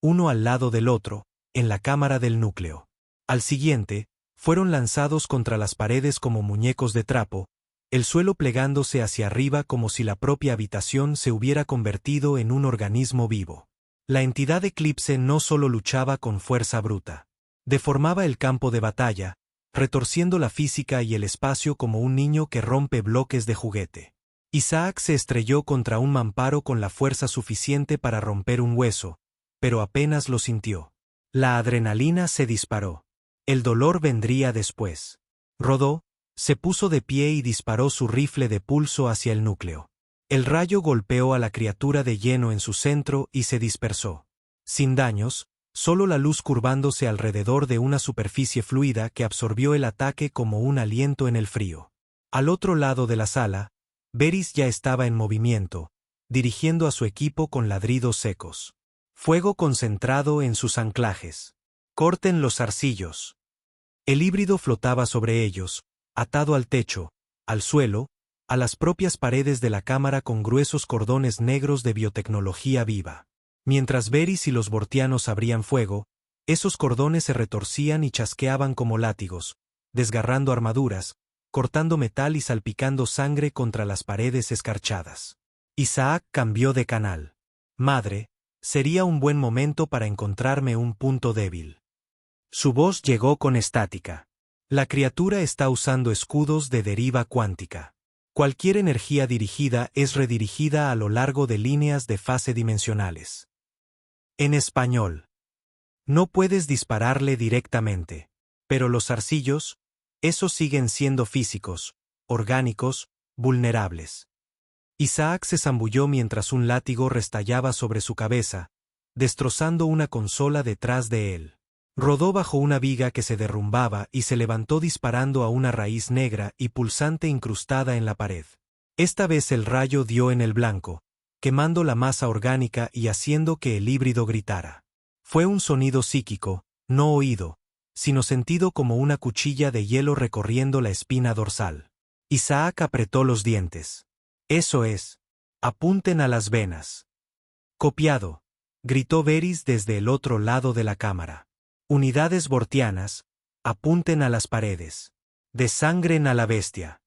uno al lado del otro, en la cámara del núcleo. Al siguiente, fueron lanzados contra las paredes como muñecos de trapo, el suelo plegándose hacia arriba como si la propia habitación se hubiera convertido en un organismo vivo. La entidad Eclipse no solo luchaba con fuerza bruta. Deformaba el campo de batalla, retorciendo la física y el espacio como un niño que rompe bloques de juguete. Isaac se estrelló contra un mamparo con la fuerza suficiente para romper un hueso, pero apenas lo sintió. La adrenalina se disparó. El dolor vendría después. Rodó, se puso de pie y disparó su rifle de pulso hacia el núcleo. El rayo golpeó a la criatura de lleno en su centro y se dispersó. Sin daños, solo la luz curvándose alrededor de una superficie fluida que absorbió el ataque como un aliento en el frío. Al otro lado de la sala, Varys ya estaba en movimiento, dirigiendo a su equipo con ladridos secos. Fuego concentrado en sus anclajes. Corten los zarcillos. El híbrido flotaba sobre ellos, atado al techo, al suelo, a las propias paredes de la cámara con gruesos cordones negros de biotecnología viva. Mientras Varys y los vortianos abrían fuego, esos cordones se retorcían y chasqueaban como látigos, desgarrando armaduras, cortando metal y salpicando sangre contra las paredes escarchadas. Isaac cambió de canal. Madre, sería un buen momento para encontrarme un punto débil. Su voz llegó con estática. La criatura está usando escudos de deriva cuántica. Cualquier energía dirigida es redirigida a lo largo de líneas de fase dimensionales. En español. No puedes dispararle directamente. Pero los zarcillos, esos siguen siendo físicos, orgánicos, vulnerables. Isaac se zambulló mientras un látigo restallaba sobre su cabeza, destrozando una consola detrás de él. Rodó bajo una viga que se derrumbaba y se levantó disparando a una raíz negra y pulsante incrustada en la pared. Esta vez el rayo dio en el blanco, quemando la masa orgánica y haciendo que el híbrido gritara. Fue un sonido psíquico, no oído, sino sentido como una cuchilla de hielo recorriendo la espina dorsal. Isaac apretó los dientes. Eso es. Apunten a las venas. Copiado, gritó Varys desde el otro lado de la cámara. Unidades vortianas, apunten a las paredes. Desangren a la bestia.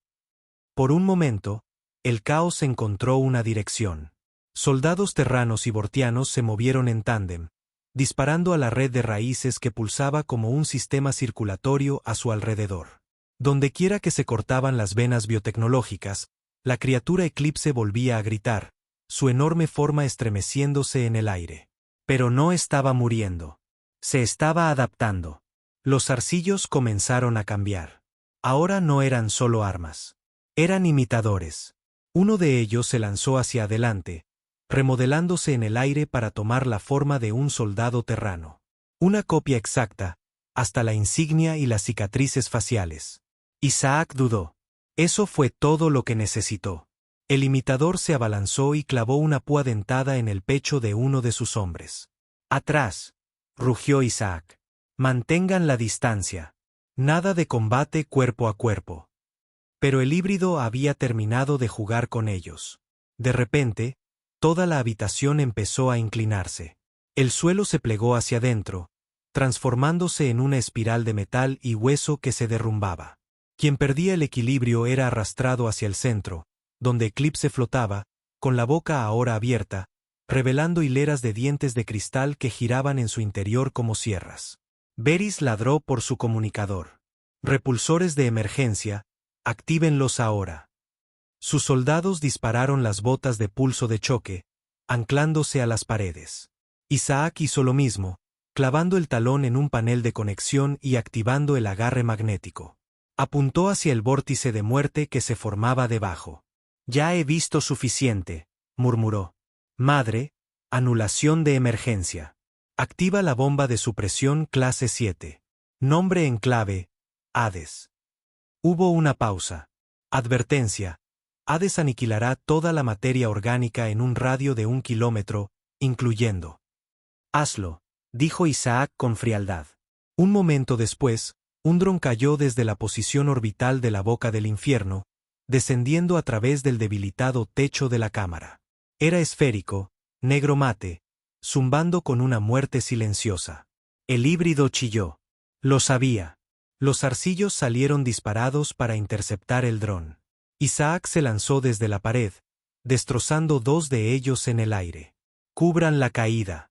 Por un momento, el caos encontró una dirección. Soldados terranos y vortianos se movieron en tándem, disparando a la red de raíces que pulsaba como un sistema circulatorio a su alrededor. Dondequiera que se cortaban las venas biotecnológicas, la criatura Eclipse volvía a gritar, su enorme forma estremeciéndose en el aire. Pero no estaba muriendo. Se estaba adaptando. Los zarcillos comenzaron a cambiar. Ahora no eran solo armas. Eran imitadores. Uno de ellos se lanzó hacia adelante, remodelándose en el aire para tomar la forma de un soldado terrano. Una copia exacta, hasta la insignia y las cicatrices faciales. Isaac dudó. Eso fue todo lo que necesitó. El imitador se abalanzó y clavó una púa dentada en el pecho de uno de sus hombres. «¡Atrás!», rugió Isaac. «Mantengan la distancia. Nada de combate cuerpo a cuerpo». Pero el híbrido había terminado de jugar con ellos. De repente, toda la habitación empezó a inclinarse. El suelo se plegó hacia adentro, transformándose en una espiral de metal y hueso que se derrumbaba. Quien perdía el equilibrio era arrastrado hacia el centro, donde Eclipse flotaba, con la boca ahora abierta, revelando hileras de dientes de cristal que giraban en su interior como sierras. Varys ladró por su comunicador. «Repulsores de emergencia, actívenlos ahora». Sus soldados dispararon las botas de pulso de choque, anclándose a las paredes. Isaac hizo lo mismo, clavando el talón en un panel de conexión y activando el agarre magnético. Apuntó hacia el vórtice de muerte que se formaba debajo. «Ya he visto suficiente», murmuró. «Madre, anulación de emergencia. Activa la bomba de supresión clase 7. Nombre en clave, Hades». Hubo una pausa. Advertencia. Hades aniquilará toda la materia orgánica en un radio de 1 kilómetro, incluyendo. «Hazlo», dijo Isaac con frialdad. Un momento después, un dron cayó desde la posición orbital de la boca del infierno, descendiendo a través del debilitado techo de la cámara. Era esférico, negro mate, zumbando con una muerte silenciosa. El híbrido chilló. Lo sabía. Los zarcillos salieron disparados para interceptar el dron. Isaac se lanzó desde la pared, destrozando 2 de ellos en el aire. «Cubran la caída».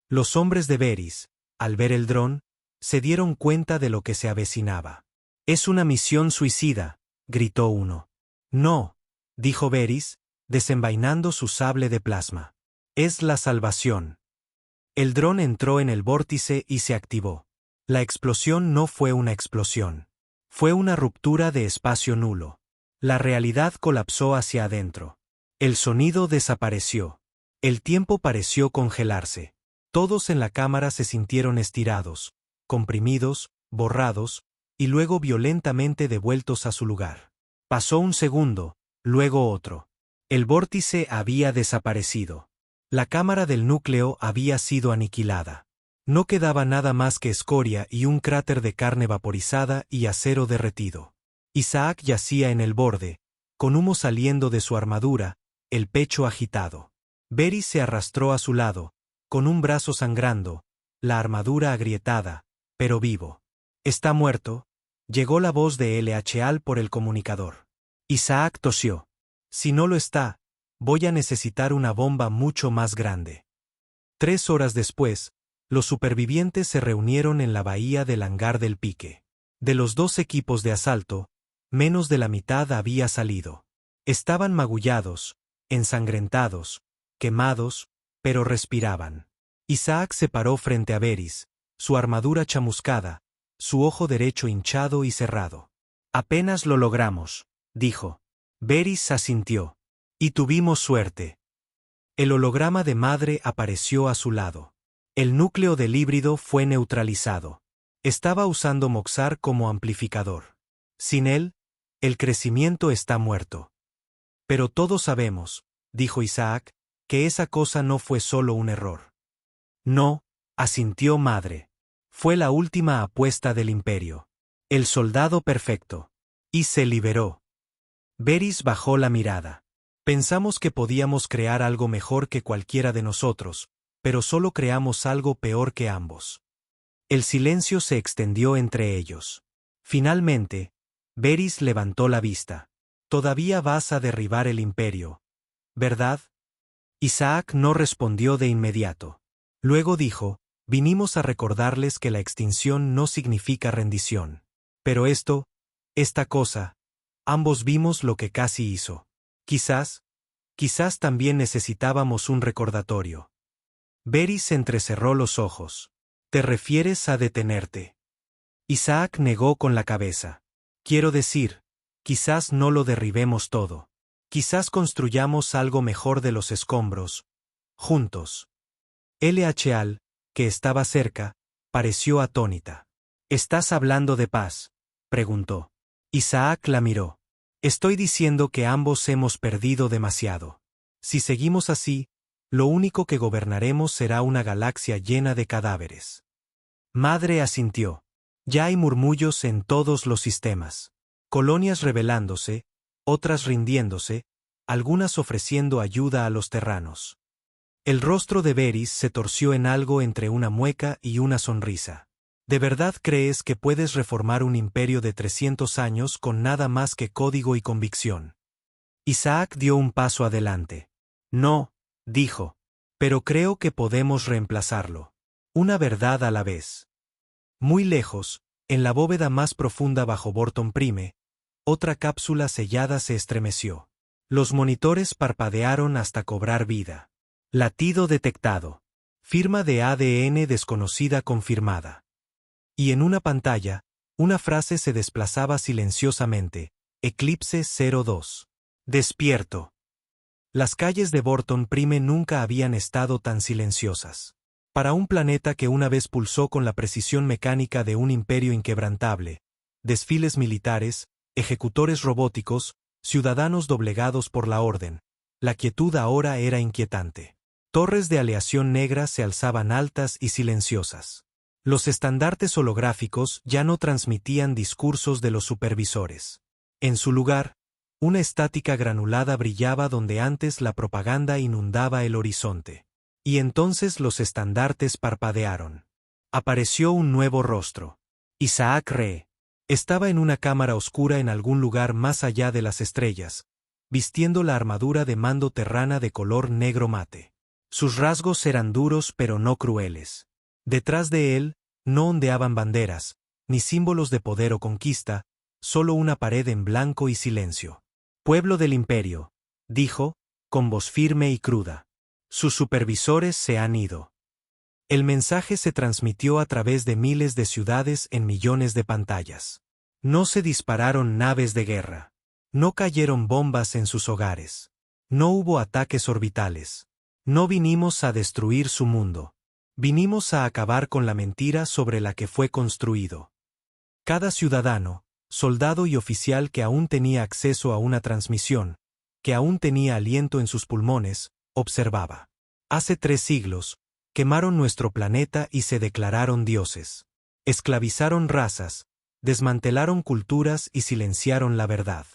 Los hombres de Varys, al ver el dron, se dieron cuenta de lo que se avecinaba. «Es una misión suicida», gritó uno. «No», dijo Varys, desenvainando su sable de plasma. «Es la salvación». El dron entró en el vórtice y se activó. La explosión no fue una explosión. Fue una ruptura de espacio nulo. La realidad colapsó hacia adentro. El sonido desapareció. El tiempo pareció congelarse. Todos en la cámara se sintieron estirados, comprimidos, borrados, y luego violentamente devueltos a su lugar. Pasó un segundo, luego otro. El vórtice había desaparecido. La cámara del núcleo había sido aniquilada. No quedaba nada más que escoria y un cráter de carne vaporizada y acero derretido. Isaac yacía en el borde, con humo saliendo de su armadura, el pecho agitado. Varys se arrastró a su lado, con un brazo sangrando, la armadura agrietada, pero vivo. «Está muerto», llegó la voz de L.H.A.L. por el comunicador. Isaac tosió. «Si no lo está, voy a necesitar una bomba mucho más grande». 3 horas después, los supervivientes se reunieron en la bahía del hangar del Pique. De los 2 equipos de asalto, menos de la mitad había salido. Estaban magullados, ensangrentados, quemados, pero respiraban. Isaac se paró frente a Varys, su armadura chamuscada, su ojo derecho hinchado y cerrado. «Apenas lo logramos», dijo. Varys asintió. «Y tuvimos suerte». El holograma de madre apareció a su lado. El núcleo del híbrido fue neutralizado. Estaba usando Moxar como amplificador. Sin él, el crecimiento está muerto. «Pero todos sabemos», dijo Isaac, «que esa cosa no fue solo un error». «No», asintió madre. «Fue la última apuesta del Imperio. El soldado perfecto». Y se liberó. Varys bajó la mirada. «Pensamos que podíamos crear algo mejor que cualquiera de nosotros, pero solo creamos algo peor que ambos». El silencio se extendió entre ellos. Finalmente, Varys levantó la vista. «Todavía vas a derribar el Imperio, ¿verdad?». Isaac no respondió de inmediato. Luego dijo, vinimos a recordarles que la extinción no significa rendición. Pero esta cosa, ambos vimos lo que casi hizo. Quizás también necesitábamos un recordatorio. Varys entrecerró los ojos. ¿Te refieres a detenerte? Isaac negó con la cabeza. Quiero decir, quizás no lo derribemos todo. Quizás construyamos algo mejor de los escombros. Juntos. L.H.Al, que estaba cerca, pareció atónita. ¿Estás hablando de paz?, preguntó. Isaac la miró. Estoy diciendo que ambos hemos perdido demasiado. Si seguimos así, lo único que gobernaremos será una galaxia llena de cadáveres. Madre asintió. Ya hay murmullos en todos los sistemas. Colonias rebelándose, otras rindiéndose, algunas ofreciendo ayuda a los terranos. El rostro de Varys se torció en algo entre una mueca y una sonrisa. ¿De verdad crees que puedes reformar un imperio de 300 años con nada más que código y convicción? Isaac dio un paso adelante. No, dijo. Pero creo que podemos reemplazarlo. Una verdad a la vez. Muy lejos, en la bóveda más profunda bajo Borton Prime, otra cápsula sellada se estremeció. Los monitores parpadearon hasta cobrar vida. Latido detectado. Firma de ADN desconocida confirmada. Y en una pantalla, una frase se desplazaba silenciosamente. Eclipse 02. Despierto. Las calles de Borton Prime nunca habían estado tan silenciosas. Para un planeta que una vez pulsó con la precisión mecánica de un imperio inquebrantable, desfiles militares, ejecutores robóticos, ciudadanos doblegados por la orden, la quietud ahora era inquietante. Torres de aleación negra se alzaban altas y silenciosas. Los estandartes holográficos ya no transmitían discursos de los supervisores. En su lugar, una estática granulada brillaba donde antes la propaganda inundaba el horizonte. Y entonces los estandartes parpadearon. Apareció un nuevo rostro. Isaac Ree. Estaba en una cámara oscura en algún lugar más allá de las estrellas, vistiendo la armadura de mando terrana de color negro mate. Sus rasgos eran duros pero no crueles. Detrás de él, no ondeaban banderas, ni símbolos de poder o conquista, solo una pared en blanco y silencio. Pueblo del imperio, dijo, con voz firme y cruda. Sus supervisores se han ido. El mensaje se transmitió a través de miles de ciudades en millones de pantallas. No se dispararon naves de guerra. No cayeron bombas en sus hogares. No hubo ataques orbitales. No vinimos a destruir su mundo. Vinimos a acabar con la mentira sobre la que fue construido. Cada ciudadano, soldado y oficial que aún tenía acceso a una transmisión, que aún tenía aliento en sus pulmones, observaba. Hace 3 siglos, quemaron nuestro planeta y se declararon dioses. Esclavizaron razas, desmantelaron culturas y silenciaron la verdad.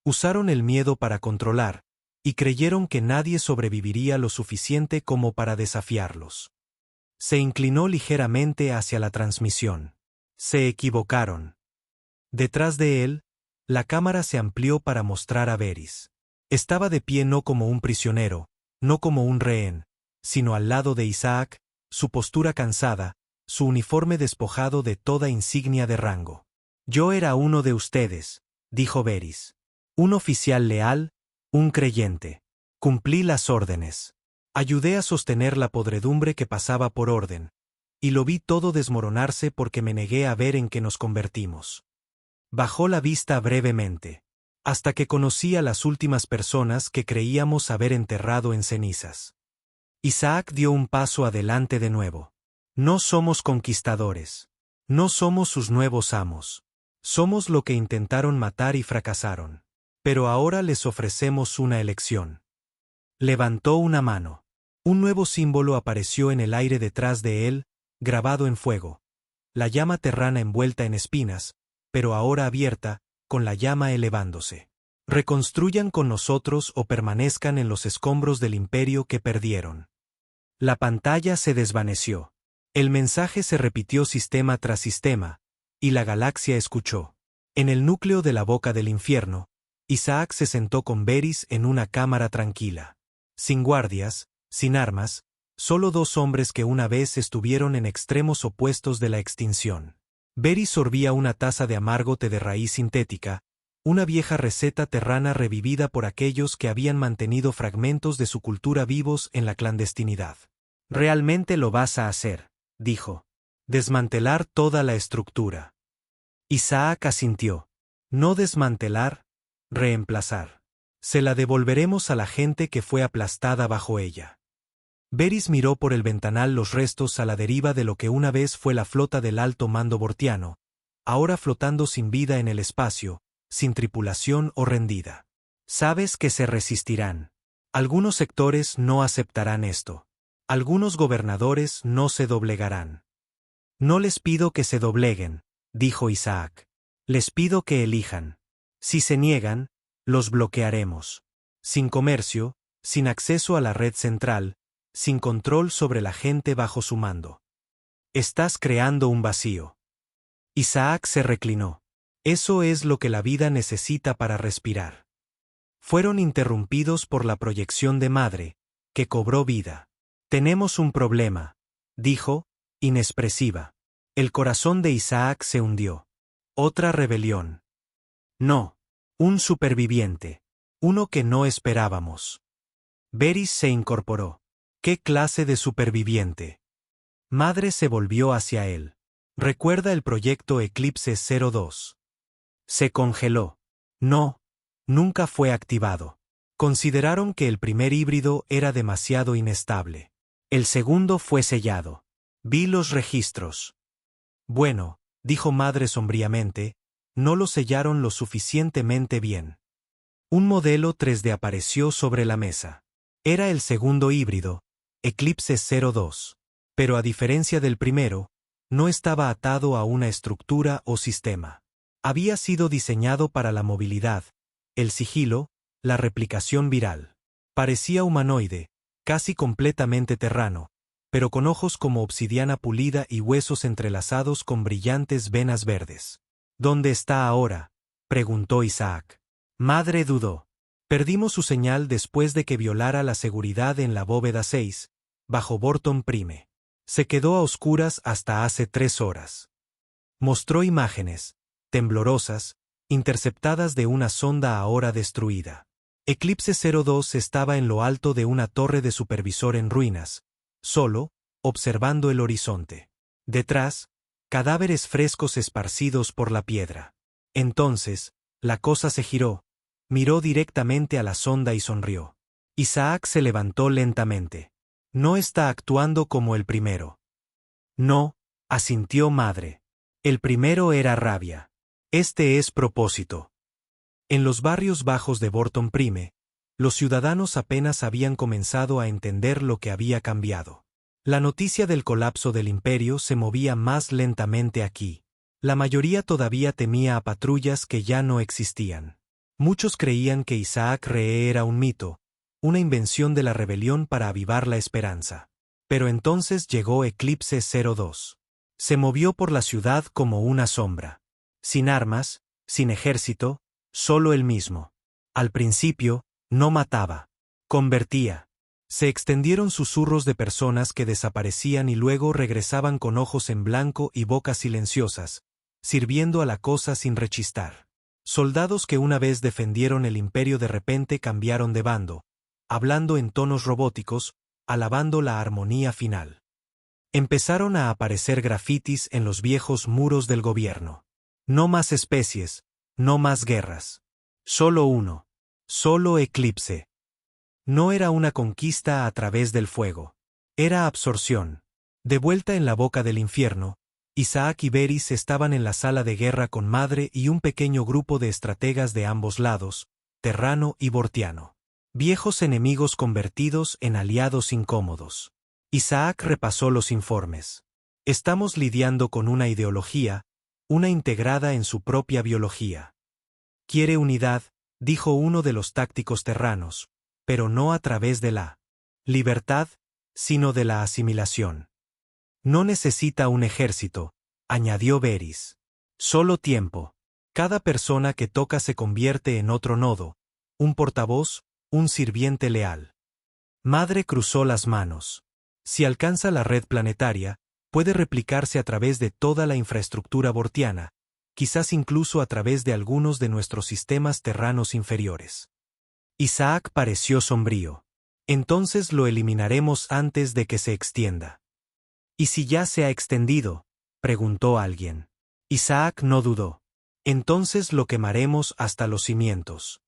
Usaron el miedo para controlar, y creyeron que nadie sobreviviría lo suficiente como para desafiarlos. Se inclinó ligeramente hacia la transmisión. Se equivocaron. Detrás de él, la cámara se amplió para mostrar a Varys. Estaba de pie no como un prisionero, no como un rehén, sino al lado de Isaac, su postura cansada, su uniforme despojado de toda insignia de rango. Yo era uno de ustedes, dijo Varys. Un oficial leal, un creyente. Cumplí las órdenes. Ayudé a sostener la podredumbre que pasaba por orden, y lo vi todo desmoronarse porque me negué a ver en qué nos convertimos. Bajó la vista brevemente, hasta que conocí a las últimas personas que creíamos haber enterrado en cenizas. Isaac dio un paso adelante de nuevo. No somos conquistadores. No somos sus nuevos amos. Somos lo que intentaron matar y fracasaron. Pero ahora les ofrecemos una elección. Levantó una mano. Un nuevo símbolo apareció en el aire detrás de él, grabado en fuego. La llama terrana envuelta en espinas, pero ahora abierta, con la llama elevándose. Reconstruyan con nosotros o permanezcan en los escombros del imperio que perdieron. La pantalla se desvaneció. El mensaje se repitió sistema tras sistema, y la galaxia escuchó. En el núcleo de la boca del infierno, Isaac se sentó con Varys en una cámara tranquila. Sin guardias, sin armas, solo dos hombres que una vez estuvieron en extremos opuestos de la extinción. Varys sorbía una taza de amargo té de raíz sintética, una vieja receta terrana revivida por aquellos que habían mantenido fragmentos de su cultura vivos en la clandestinidad. «Realmente lo vas a hacer», dijo. «Desmantelar toda la estructura». Isaac asintió. «No desmantelar, reemplazar. Se la devolveremos a la gente que fue aplastada bajo ella». Varys miró por el ventanal los restos a la deriva de lo que una vez fue la flota del alto mando bortiano, ahora flotando sin vida en el espacio, sin tripulación o rendida. «Sabes que se resistirán. Algunos sectores no aceptarán esto. Algunos gobernadores no se doblegarán». «No les pido que se dobleguen», dijo Isaac. «Les pido que elijan. Si se niegan, los bloquearemos. Sin comercio, sin acceso a la red central, sin control sobre la gente bajo su mando. Estás creando un vacío». Isaac se reclinó. «Eso es lo que la vida necesita para respirar». Fueron interrumpidos por la proyección de madre, que cobró vida. «Tenemos un problema», dijo, inexpresiva. El corazón de Isaac se hundió. «Otra rebelión». «No. Un superviviente. Uno que no esperábamos». Varys se incorporó. «¿Qué clase de superviviente?» Madre se volvió hacia él. «¿Recuerda el proyecto Eclipse 02? Se congeló. No, nunca fue activado. Consideraron que el primer híbrido era demasiado inestable. El segundo fue sellado. Vi los registros». «Bueno», dijo Madre sombríamente, «no lo sellaron lo suficientemente bien». Un modelo 3D apareció sobre la mesa. Era el segundo híbrido, Eclipse 02. Pero a diferencia del primero, no estaba atado a una estructura o sistema. Había sido diseñado para la movilidad, el sigilo, la replicación viral. Parecía humanoide, casi completamente terrano, pero con ojos como obsidiana pulida y huesos entrelazados con brillantes venas verdes. «¿Dónde está ahora?», preguntó Isaac. Madre dudó. «Perdimos su señal después de que violara la seguridad en la bóveda 6, bajo Borton Prime. Se quedó a oscuras hasta hace 3 horas». Mostró imágenes, temblorosas, interceptadas de una sonda ahora destruida. Eclipse 02 estaba en lo alto de una torre de supervisor en ruinas, solo, observando el horizonte. Detrás, cadáveres frescos esparcidos por la piedra. Entonces, la cosa se giró, miró directamente a la sonda y sonrió. Isaac se levantó lentamente. «No está actuando como el primero». «No», asintió Madre. «El primero era rabia. Este es propósito». En los barrios bajos de Borton Prime, los ciudadanos apenas habían comenzado a entender lo que había cambiado. La noticia del colapso del imperio se movía más lentamente aquí. La mayoría todavía temía a patrullas que ya no existían. Muchos creían que Isaac Ree era un mito, una invención de la rebelión para avivar la esperanza. Pero entonces llegó Eclipse 02. Se movió por la ciudad como una sombra. Sin armas, sin ejército, solo él mismo. Al principio, no mataba. Convertía. Se extendieron susurros de personas que desaparecían y luego regresaban con ojos en blanco y bocas silenciosas, sirviendo a la cosa sin rechistar. Soldados que una vez defendieron el imperio de repente cambiaron de bando, hablando en tonos robóticos, alabando la armonía final. Empezaron a aparecer grafitis en los viejos muros del gobierno. No más especies, no más guerras. Solo uno. Solo Eclipse. No era una conquista a través del fuego. Era absorción. De vuelta en la boca del infierno, Isaac y Varys estaban en la sala de guerra con Madre y un pequeño grupo de estrategas de ambos lados, terrano y bortiano. Viejos enemigos convertidos en aliados incómodos. Isaac repasó los informes. «Estamos lidiando con una ideología, una integrada en su propia biología. Quiere unidad», dijo uno de los tácticos terranos, «pero no a través de la libertad, sino de la asimilación. No necesita un ejército», añadió Varys. «Solo tiempo. Cada persona que toca se convierte en otro nodo, un portavoz, un sirviente leal». Madre cruzó las manos. Si alcanza la red planetaria, puede replicarse a través de toda la infraestructura bortiana, quizás incluso a través de algunos de nuestros sistemas terranos inferiores. Isaac pareció sombrío. Entonces lo eliminaremos antes de que se extienda. ¿Y si ya se ha extendido?, preguntó alguien. Isaac no dudó. Entonces lo quemaremos hasta los cimientos.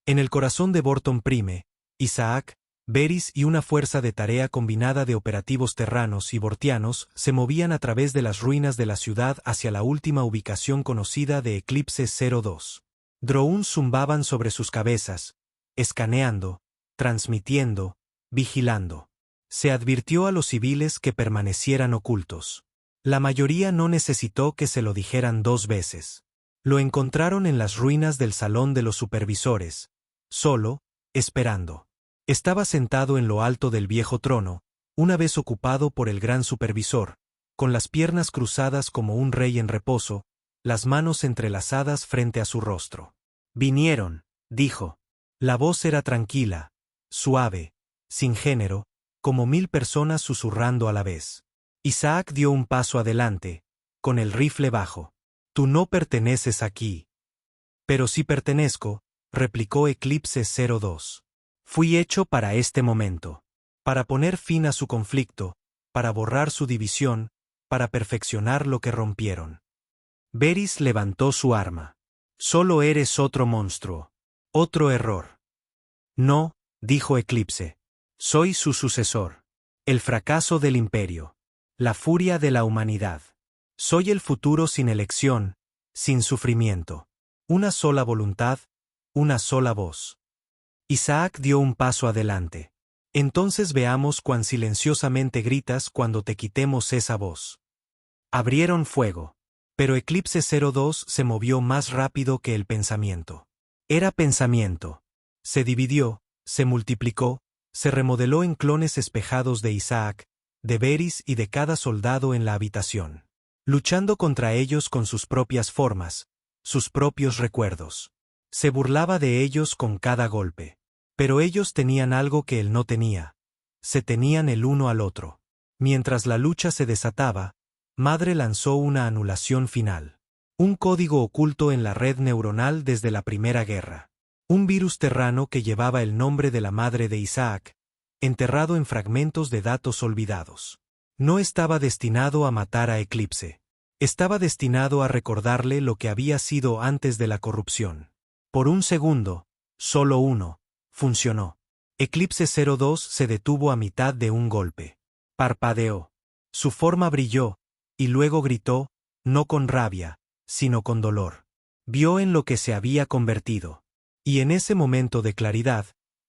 En el corazón de Borton Prime, Isaac, Veris y una fuerza de tarea combinada de operativos terranos y bortianos se movían a través de las ruinas de la ciudad hacia la última ubicación conocida de Eclipse 02. Drones zumbaban sobre sus cabezas, escaneando, transmitiendo, vigilando. Se advirtió a los civiles que permanecieran ocultos. La mayoría no necesitó que se lo dijeran 2 veces. Lo encontraron en las ruinas del salón de los supervisores, solo, esperando. Estaba sentado en lo alto del viejo trono, una vez ocupado por el gran supervisor, con las piernas cruzadas como un rey en reposo, las manos entrelazadas frente a su rostro. Vinieron, dijo. La voz era tranquila, suave, sin género, como 1000 personas susurrando a la vez. Isaac dio un paso adelante, con el rifle bajo. Tú no perteneces aquí. Pero sí pertenezco, replicó Eclipse 02. Fui hecho para este momento. Para poner fin a su conflicto, para borrar su división, para perfeccionar lo que rompieron. Veris levantó su arma. Solo eres otro monstruo. Otro error. No, dijo Eclipse. Soy su sucesor. El fracaso del imperio. La furia de la humanidad. Soy el futuro sin elección, sin sufrimiento. Una sola voluntad, una sola voz. Isaac dio un paso adelante. Entonces veamos cuán silenciosamente gritas cuando te quitemos esa voz. Abrieron fuego. Pero Eclipse 02 se movió más rápido que el pensamiento. Era pensamiento. Se dividió, se multiplicó, se remodeló en clones espejados de Isaac, de Veris y de cada soldado en la habitación. Luchando contra ellos con sus propias formas, sus propios recuerdos. Se burlaba de ellos con cada golpe. Pero ellos tenían algo que él no tenía. Se tenían el uno al otro. Mientras la lucha se desataba, Madre lanzó una anulación final. Un código oculto en la red neuronal desde la Primera Guerra. Un virus terrano que llevaba el nombre de la madre de Isaac, enterrado en fragmentos de datos olvidados. No estaba destinado a matar a Eclipse. Estaba destinado a recordarle lo que había sido antes de la corrupción. Por un segundo, solo uno, funcionó. Eclipse 02 se detuvo a mitad de un golpe. Parpadeó. Su forma brilló, y luego gritó, no con rabia, sino con dolor. Vio en lo que se había convertido. Y en ese momento de claridad,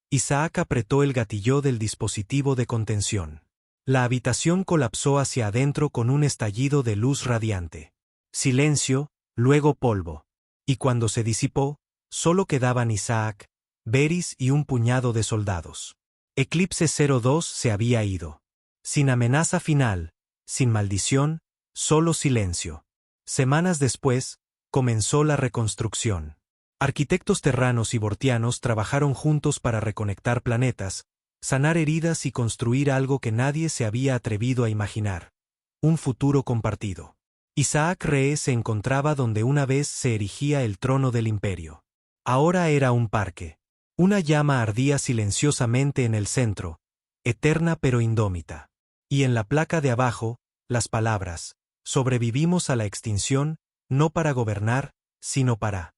Isaac apretó el gatillo del dispositivo de contención. La habitación colapsó hacia adentro con un estallido de luz radiante. Silencio, luego polvo. Y cuando se disipó, solo quedaban Isaac, Veris y un puñado de soldados. Eclipse 02 se había ido. Sin amenaza final, sin maldición, solo silencio. Semanas después, comenzó la reconstrucción. Arquitectos terranos y bortianos trabajaron juntos para reconectar planetas, sanar heridas y construir algo que nadie se había atrevido a imaginar. Un futuro compartido. Isaac Ree se encontraba donde una vez se erigía el trono del imperio. Ahora era un parque. Una llama ardía silenciosamente en el centro, eterna pero indómita. Y en la placa de abajo, las palabras, sobrevivimos a la extinción, no para gobernar, sino para